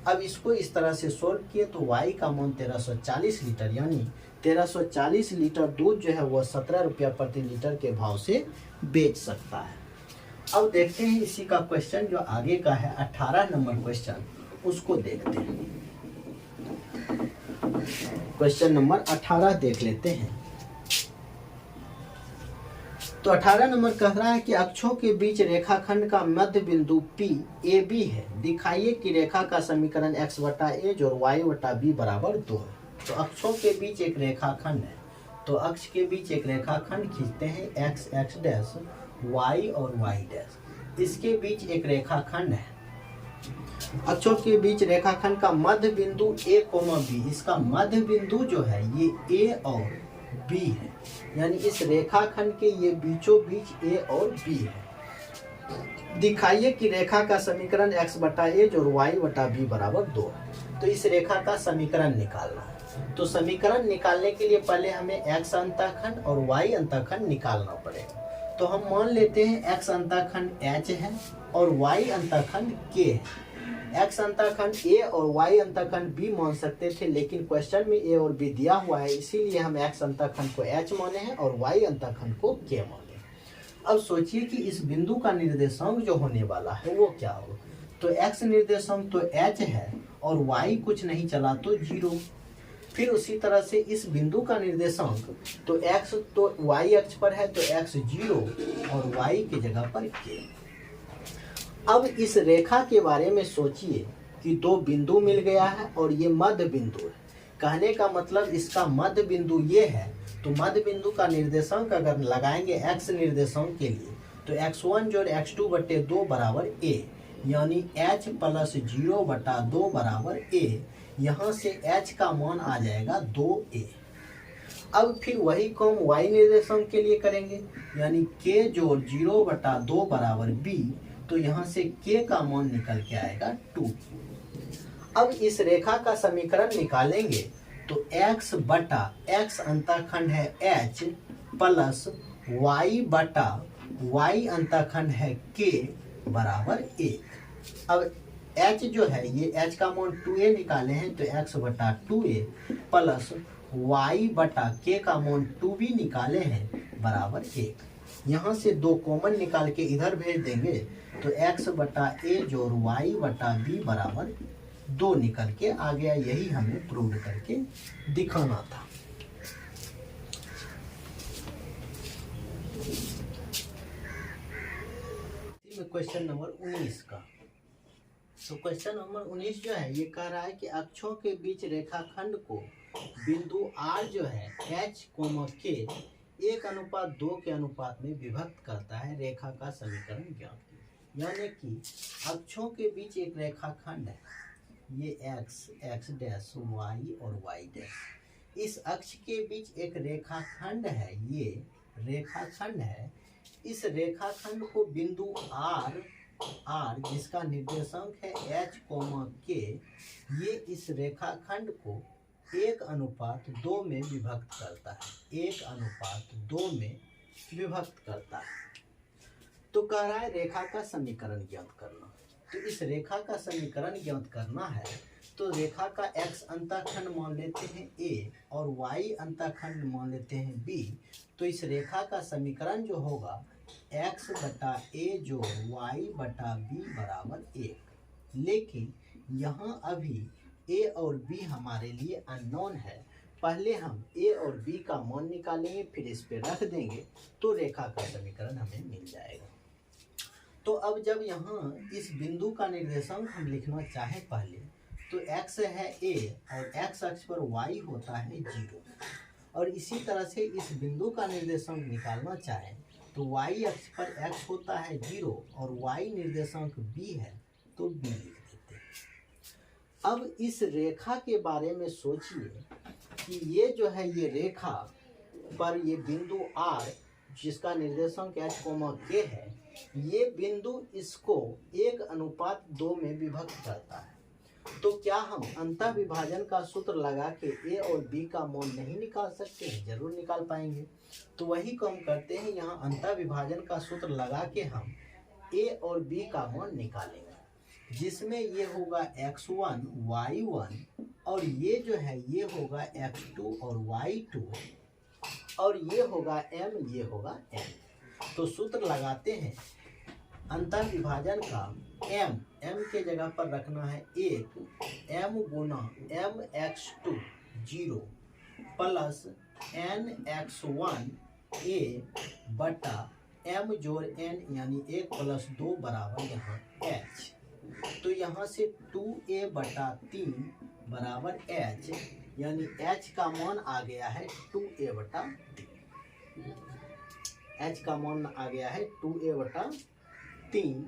अब इसको इस तरह से सोल्व किए तो y का मान 1340 लीटर, यानी 1340 लीटर दूध जो है वह 17 रुपया प्रति लीटर के भाव से बेच सकता है। अब देखते हैं इसी का क्वेश्चन जो आगे का है 18 नंबर क्वेश्चन, उसको देखते हैं। क्वेश्चन नंबर 18 देख लेते हैं। तो 18 नंबर कह रहा है कि अक्षों के बीच रेखाखंड का मध्य बिंदु P A B है, दिखाइए कि रेखा का समीकरण x बटा a और y बटा b बराबर 2 है। तो अक्षों के बीच एक रेखाखंड है, तो अक्ष के बीच एक रेखाखंड खींचते हैं x x डैश y और y डैश, इसके बीच एक रेखाखंड है। अक्षों के बीच रेखाखंड का मध्य बिंदु a, b, इसका मध्य बिंदु जो है ये a और b है, यानी इस रेखाखंड के ये बीचों बीच a और b है। दिखाइए कि रेखा का समीकरण x बटा a और y बटा b बराबर 2 है। तो इस रेखा का समीकरण निकालना है, तो समीकरण निकालने के लिए पहले हमें x अंतःखंड और y अंतःखंड निकालना पड़ेगा। तो हम मान लेते हैं x अंतःखंड h है और y अंतःखंड k है। x अंतःखंड a और y अंतःखंड b मान सकते थे, लेकिन क्वेश्चन में a और b दिया हुआ है, इसीलिए हम x अंतःखंड को h माने हैं और y अंतःखंड को k माने। अब सोचिए कि इस बिंदु का निर्देशांक जो होने वाला है वो क्या होगा। तो x निर्देशांक तो h है और y कुछ नहीं चला तो 0। फिर उसी तरह से इस बिंदु का निर्देशांक तो x तो y अक्ष पर है तो x 0 और y की जगह पर k। अब इस रेखा के बारे में सोचिए कि दो बिंदु मिल गया है और ये मध्य बिंदु है। कहने का मतलब इसका मध्य बिंदु ये है, तो मध्य बिंदु का निर्देशांक अगर लगाएंगे x निर्देशांक के लिए तो x1 जोड़ x2 बटे 2 बराबर a, यानी h प्लस 0 बटा 2 बराबर a। यहाँ से h का मान आ जाएगा 2a। अब फिर वही काम y निर्देशांक के लिए करेंगे, यानी k जोड़ 0 बटा 2 बराबर b, तो यहाँ से k का मान निकल के आएगा 2। अब इस रेखा का समीकरण निकालेंगे तो x बटा x अंतःखंड है h प्लस y बटा y अंतःखंड है k बराबर 1। अब h जो है ये h का मान 2a निकाले हैं तो x बटा 2a प्लस y बटा k का मान 2b निकाले हैं बराबर 1। यहाँ से 2 कॉमन निकाल के इधर भेज देंगे तो x बटा a जोड़ y बटा b बराबर 2 निकल के आ गया। यही हमें प्रूव करके दिखाना था। क्वेश्चन नंबर 19 का, तो क्वेश्चन नंबर 19 जो है ये कह रहा है कि अक्षों के बीच रेखाखंड को बिंदु R जो है h, k 1:2 के अनुपात में विभक्त करता है। रेखा का समीकरण ज्ञात कीजिए। यानी कि अक्षों के बीच एक रेखाखंड है, ये x डैश y और y डैश। इस अक्ष के बीच एक रेखाखंड है, ये रेखाखंड है। इस रेखाखंड को बिंदु R जिसका निर्देशांक है h, k, ये इस रेखाखंड को 1:2 में विभक्त करता है। 1:2 में विभक्त करता है। तो कह रहा है रेखा का समीकरण ज्ञात करना। तो इस रेखा का समीकरण ज्ञात करना है तो रेखा का x अंतःखंड मान लेते हैं a और y अंतःखंड मान लेते हैं b। तो इस रेखा का समीकरण जो होगा x बटा a जोड़ y बटा b बराबर 1। लेकिन यहाँ अभी a और b हमारे लिए अननोन है। पहले हम a और b का मान निकालेंगे, फिर इस पे रख देंगे तो रेखा का समीकरण हमें मिल जाएगा। तो अब जब यहाँ इस बिंदु का निर्देशांक हम लिखना चाहें पहले, तो x है a और x अक्ष पर y होता है 0, और इसी तरह से इस बिंदु का निर्देशांक निकालना चाहें तो y अक्ष पर x होता है 0 और y निर्देशांक b है तो b लिख देते हैं। अब इस रेखा के बारे में सोचिए कि ये जो है ये रेखा पर ये बिंदु R जिसका निर्देशांक h, k है, ये बिंदु इसको 1:2 में विभक्त करता है। तो क्या हम अंतः विभाजन का सूत्र लगा के a और b का मान नहीं निकाल सकते हैं? जरूर निकाल पाएंगे। तो वही काम करते हैं, यहाँ अंतः विभाजन का सूत्र लगा के हम a और b का मान निकालेंगे, जिसमें ये होगा x1 y1 और ये जो है ये होगा x2 और y2 और ये होगा m, ये होगा n। तो सूत्र लगाते हैं अंतर विभाजन का। m के जगह पर रखना है 1, m Guna mx2 0 plus nx1 a बटा m जोड़ n यानी 1 + 2 बराबर यहाँ h। तो यहाँ से 2a बटा 3 बराबर h, यानी h का मान आ गया है 2a बटा 3। h का मान आ गया है 2a बटा 3।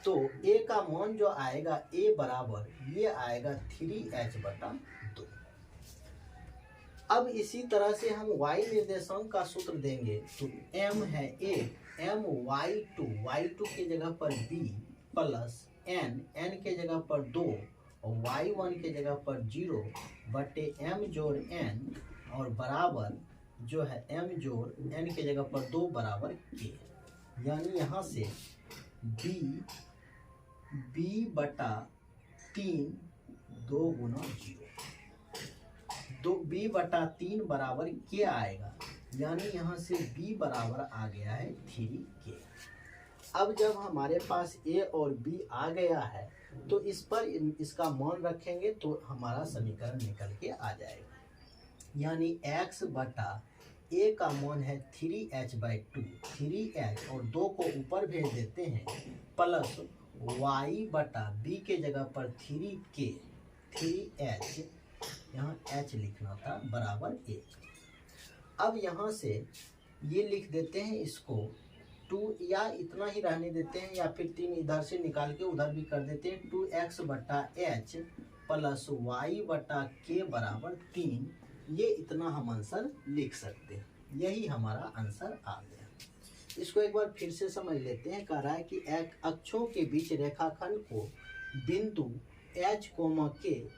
तो a का मान जो आएगा a बराबर ये आएगा 3h बटा 2। अब इसी तरह से हम y निर्देशांक का सूत्र देंगे। तो m है 1, m y2 के जगह पर b प्लस n के जगह पर 2 और y1 के जगह पर 0 बटे m जोड़ n और बराबर जो है m जोड़ n के जगह पर 2 बराबर k। यानी यहाँ से b बटा 3 2 गुना 0 b बटा 3 बराबर k आएगा। यानी यहाँ से b बराबर आ गया है 3k। अब जब हमारे पास a और b आ गया है तो इस पर इसका मान रखेंगे तो हमारा समीकरण निकल के आ जाएगा। यानी x बटा a का मान है 3h/2, 3h और 2 को ऊपर भेज देते हैं, प्लस y बटा b के जगह पर 3k, 3h यहाँ h लिखना था बराबर 1। अब यहाँ से ये लिख देते हैं इसको 2 या इतना ही रहने देते हैं या फिर 3 इधर से निकाल के उधर भी कर देते हैं। 2x बटा h प्लस y बटा k बराबर 3। ये इतना हम आंसर लिख सकते हैं। यही हमारा आंसर आ गया। इसको एक बार फिर से समझ लेते हैं। कह रहा है कि अक्षों के बीच रेखाखंड को बिंदु h, k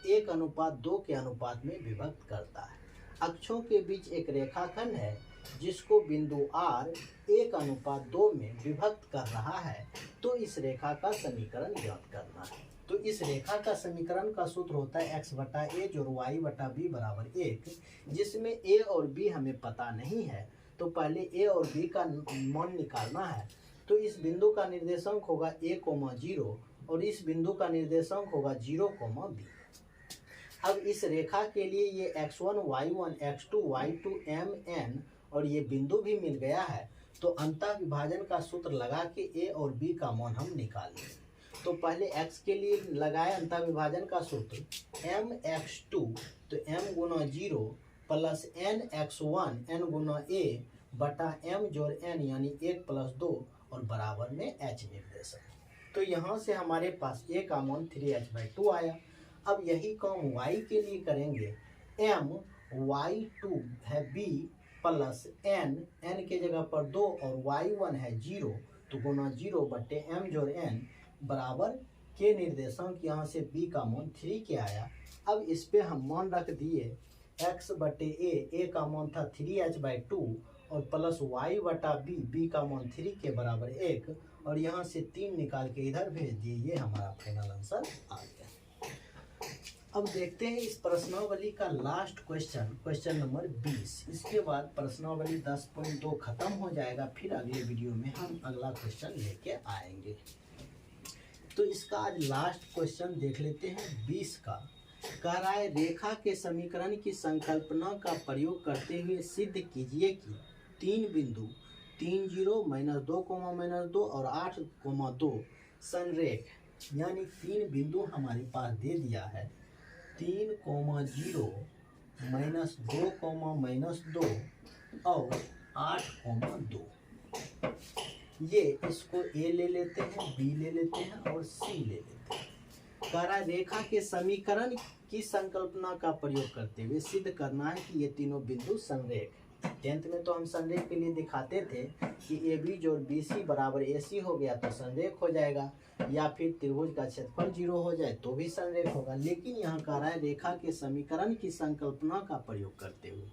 1:2 के अनुपात में विभक्त करता है। अक्षों के बीच एक रेखाखंड है जिसको बिंदु R 1:2 में विभक्त कर रहा है, तो इस रेखा का समीकरण ज्ञात करना है। तो इस रेखा का समीकरण का सूत्र होता है x बटा a जोड़ y बटा b बराबर 1, जिसमें a और b हमें पता नहीं है। तो पहले a और b का मान निकालना है। तो इस बिंदु का निर्देशांक होगा a, 0 और इस बिंदु का निर्देशांक होगा 0, b। अब इस रेखा के लिए ये x1 y1 x2 y2 m n और ये बिंदु भी मिल गया है। तो अंतः विभाजन का सूत्र लगा के a और b का मान हम निकाल लेंगे। तो पहले x के लिए लगाए अंतः विभाजन का सूत्र mx2, तो m Guna 0 plus nx1 n Guna a बटा m जोड़ n यानी 1 + 2 और बराबर में h निर्देशांक। तो यहाँ से हमारे पास a का मान 3h/2 आया। अब यही काम y के लिए करेंगे। m y2 है b प्लस n के जगह पर 2 और y1 है 0, तो गुना 0 बटे m जोड़ n बराबर के निर्देशांक। यहाँ से b का मान 3k आया। अब इस पे हम मान रख दिए x बटे a का मान था 3h/2 और प्लस y बटा b का मान 3 के बराबर 1 और यहाँ से 3 निकाल के इधर भेज दिए। ये हमारा फाइनल आंसर आ गया। अब देखते हैं इस प्रश्नावली का लास्ट क्वेश्चन नंबर 20। इसके बाद प्रश्नावली 10.2 खत्म हो जाएगा। फिर अगले वीडियो में हम अगला क्वेश्चन लेके आएंगे। तो इसका आज लास्ट क्वेश्चन देख लेते हैं 20 का। कह रहा है रेखा के समीकरण की संकल्पना का प्रयोग करते हुए सिद्ध कीजिए कि 3 बिंदु 3 0 -2, -2 और 8, 2 संरेख, यानी 3 बिंदु हमारे पास दे दिया है। 3, 0 -2, -2 और 8, 2। ये इसको A ले लेते हैं, B ले लेते हैं और C ले लेते हैं। कह रहा है रेखा के समीकरण की संकल्पना का प्रयोग करते हुए सिद्ध करना है कि ये तीनों बिंदु संरेख है। 10th में तो हम संरेख के लिए दिखाते थे कि ए बी जोड़ बी सी बराबर ए सी हो गया तो संरेख हो जाएगा, या फिर त्रिभुज का क्षेत्रफल 0 हो जाए तो भी संरेख होगा। लेकिन यहाँ कह रहा है रेखा के समीकरण की संकल्पना का प्रयोग करते हुए,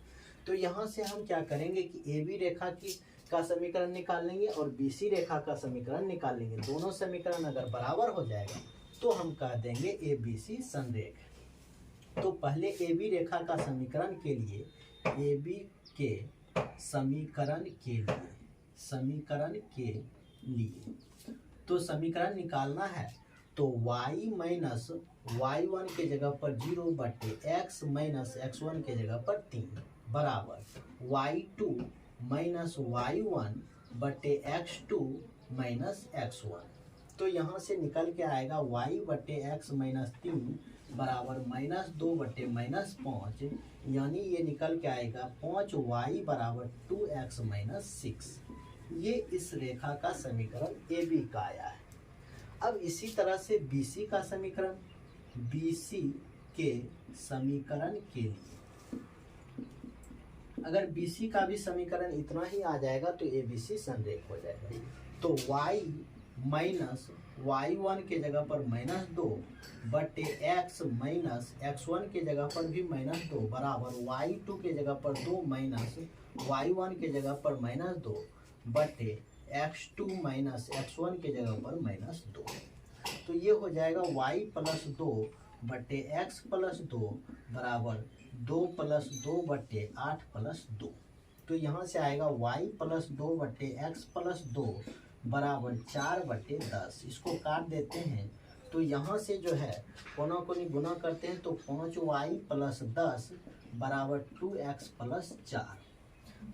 तो यहाँ से हम क्या करेंगे कि ए बी रेखा की का समीकरण निकाल लेंगे और बी सी रेखा का समीकरण निकाल लेंगे। दोनों समीकरण अगर बराबर हो जाएगा तो हम कह देंगे ए बी सी संरेख है। तो पहले ए बी रेखा का समीकरण के लिए ए बी के समीकरण के लिए तो समीकरण निकालना है तो y माइनस y1 के जगह पर 0 बटे x माइनस x1 के जगह पर 3 बराबर y2 माइनस y1 बटे x2 माइनस x1। तो यहाँ से निकल के आएगा y बटे x माइनस 3 बराबर माइनस 2 बटे माइनस 5, यानी ये निकल के आएगा 5y बराबर 2x माइनस 6। ये इस रेखा का समीकरण ए बी का आया है। अब इसी तरह से बी सी का समीकरण, बी सी के समीकरण के लिए अगर बी सी का भी समीकरण इतना ही आ जाएगा तो ए बी सी संरेख हो जाएगा। तो y माइनस y1 के जगह पर माइनस 2 बटे x माइनस x1 के जगह पर भी माइनस 2 बराबर y2 के जगह पर 2 माइनस y1 के जगह पर माइनस 2 बटे x2 माइनस x1 के जगह पर माइनस 2। तो ये हो जाएगा y प्लस 2 बटे x प्लस 2 बराबर 2 प्लस 2 बटे 8 प्लस 2। तो यहाँ से आएगा y प्लस 2 बटे x प्लस 2 बराबर 4 बटे 10। इसको काट देते हैं तो यहाँ से जो है कोना कोनी गुना करते हैं तो 5y प्लस 10 बराबर 2x प्लस 4।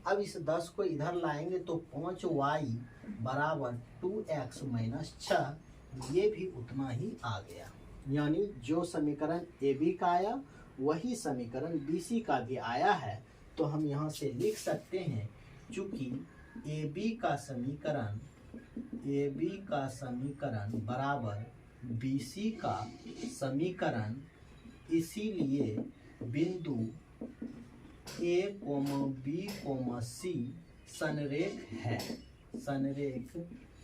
अब इस 10 को इधर लाएंगे तो 5y बराबर 2x माइनस 6, ये भी उतना ही आ गया। यानी जो समीकरण ए बी का आया वही समीकरण बी सी का भी आया है। तो हम यहाँ से लिख सकते हैं चूँकि ए बी का समीकरण बराबर बी सी का समीकरण, इसीलिए बिंदु ए बी सी संरेख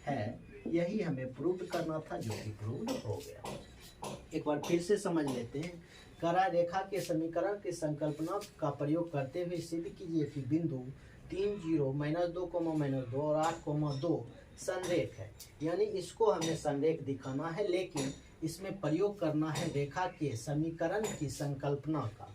है। यही हमें प्रूव करना था जो कि प्रूव हो गया। एक बार फिर से समझ लेते हैं। करा रेखा के समीकरण की संकल्पना का प्रयोग करते हुए सिद्ध कीजिए कि बिंदु 3 0 माइनस 2 -2 और 8 2 संरेख है। यानी इसको हमें संरेख दिखाना है, लेकिन इसमें प्रयोग करना है रेखा के समीकरण की संकल्पना का।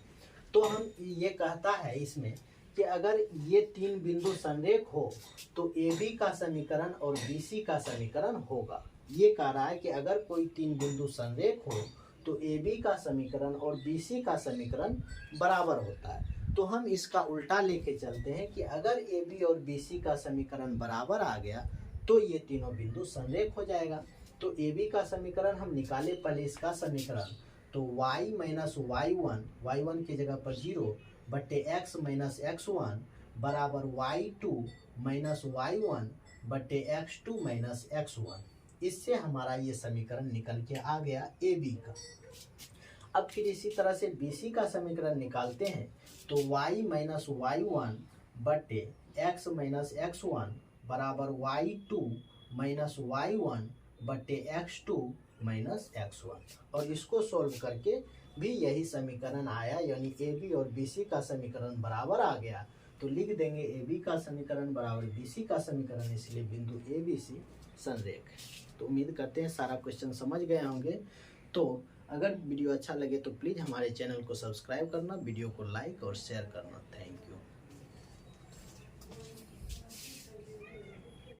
तो हम ये कहता है इसमें कि अगर ये तीन बिंदु संरेख हो तो ए बी का समीकरण और बी सी का समीकरण होगा। ये कह रहा है कि अगर कोई तीन बिंदु संरेख हो तो ए बी का समीकरण और बी सी का समीकरण बराबर होता है। तो हम इसका उल्टा लेके चलते हैं कि अगर ए बी और बी सी का समीकरण बराबर आ गया तो ये तीनों बिंदु संरेख हो जाएगा। तो ए बी का समीकरण हम निकाले पहले इसका समीकरण, तो y माइनस y1 की जगह पर 0 बटे x माइनस x1 बराबर y2 माइनस y1 बटे x2 माइनस x1। इससे हमारा ये समीकरण निकल के आ गया ए बी का। अब फिर इसी तरह से बी सी का समीकरण निकालते हैं तो y माइनस y1 बटे x माइनस x1 बराबर y2 माइनस y1 बटे x2 माइनस x1। और इसको सॉल्व करके भी यही समीकरण आया, यानी ए बी और बी सी का समीकरण बराबर आ गया। तो लिख देंगे ए बी का समीकरण बराबर बी सी का समीकरण, इसलिए बिंदु ए बी सी संरेख। तो उम्मीद करते हैं सारा क्वेश्चन समझ गए होंगे। तो अगर वीडियो अच्छा लगे तो प्लीज़ हमारे चैनल को सब्सक्राइब करना, वीडियो को लाइक और शेयर करना। Thank you.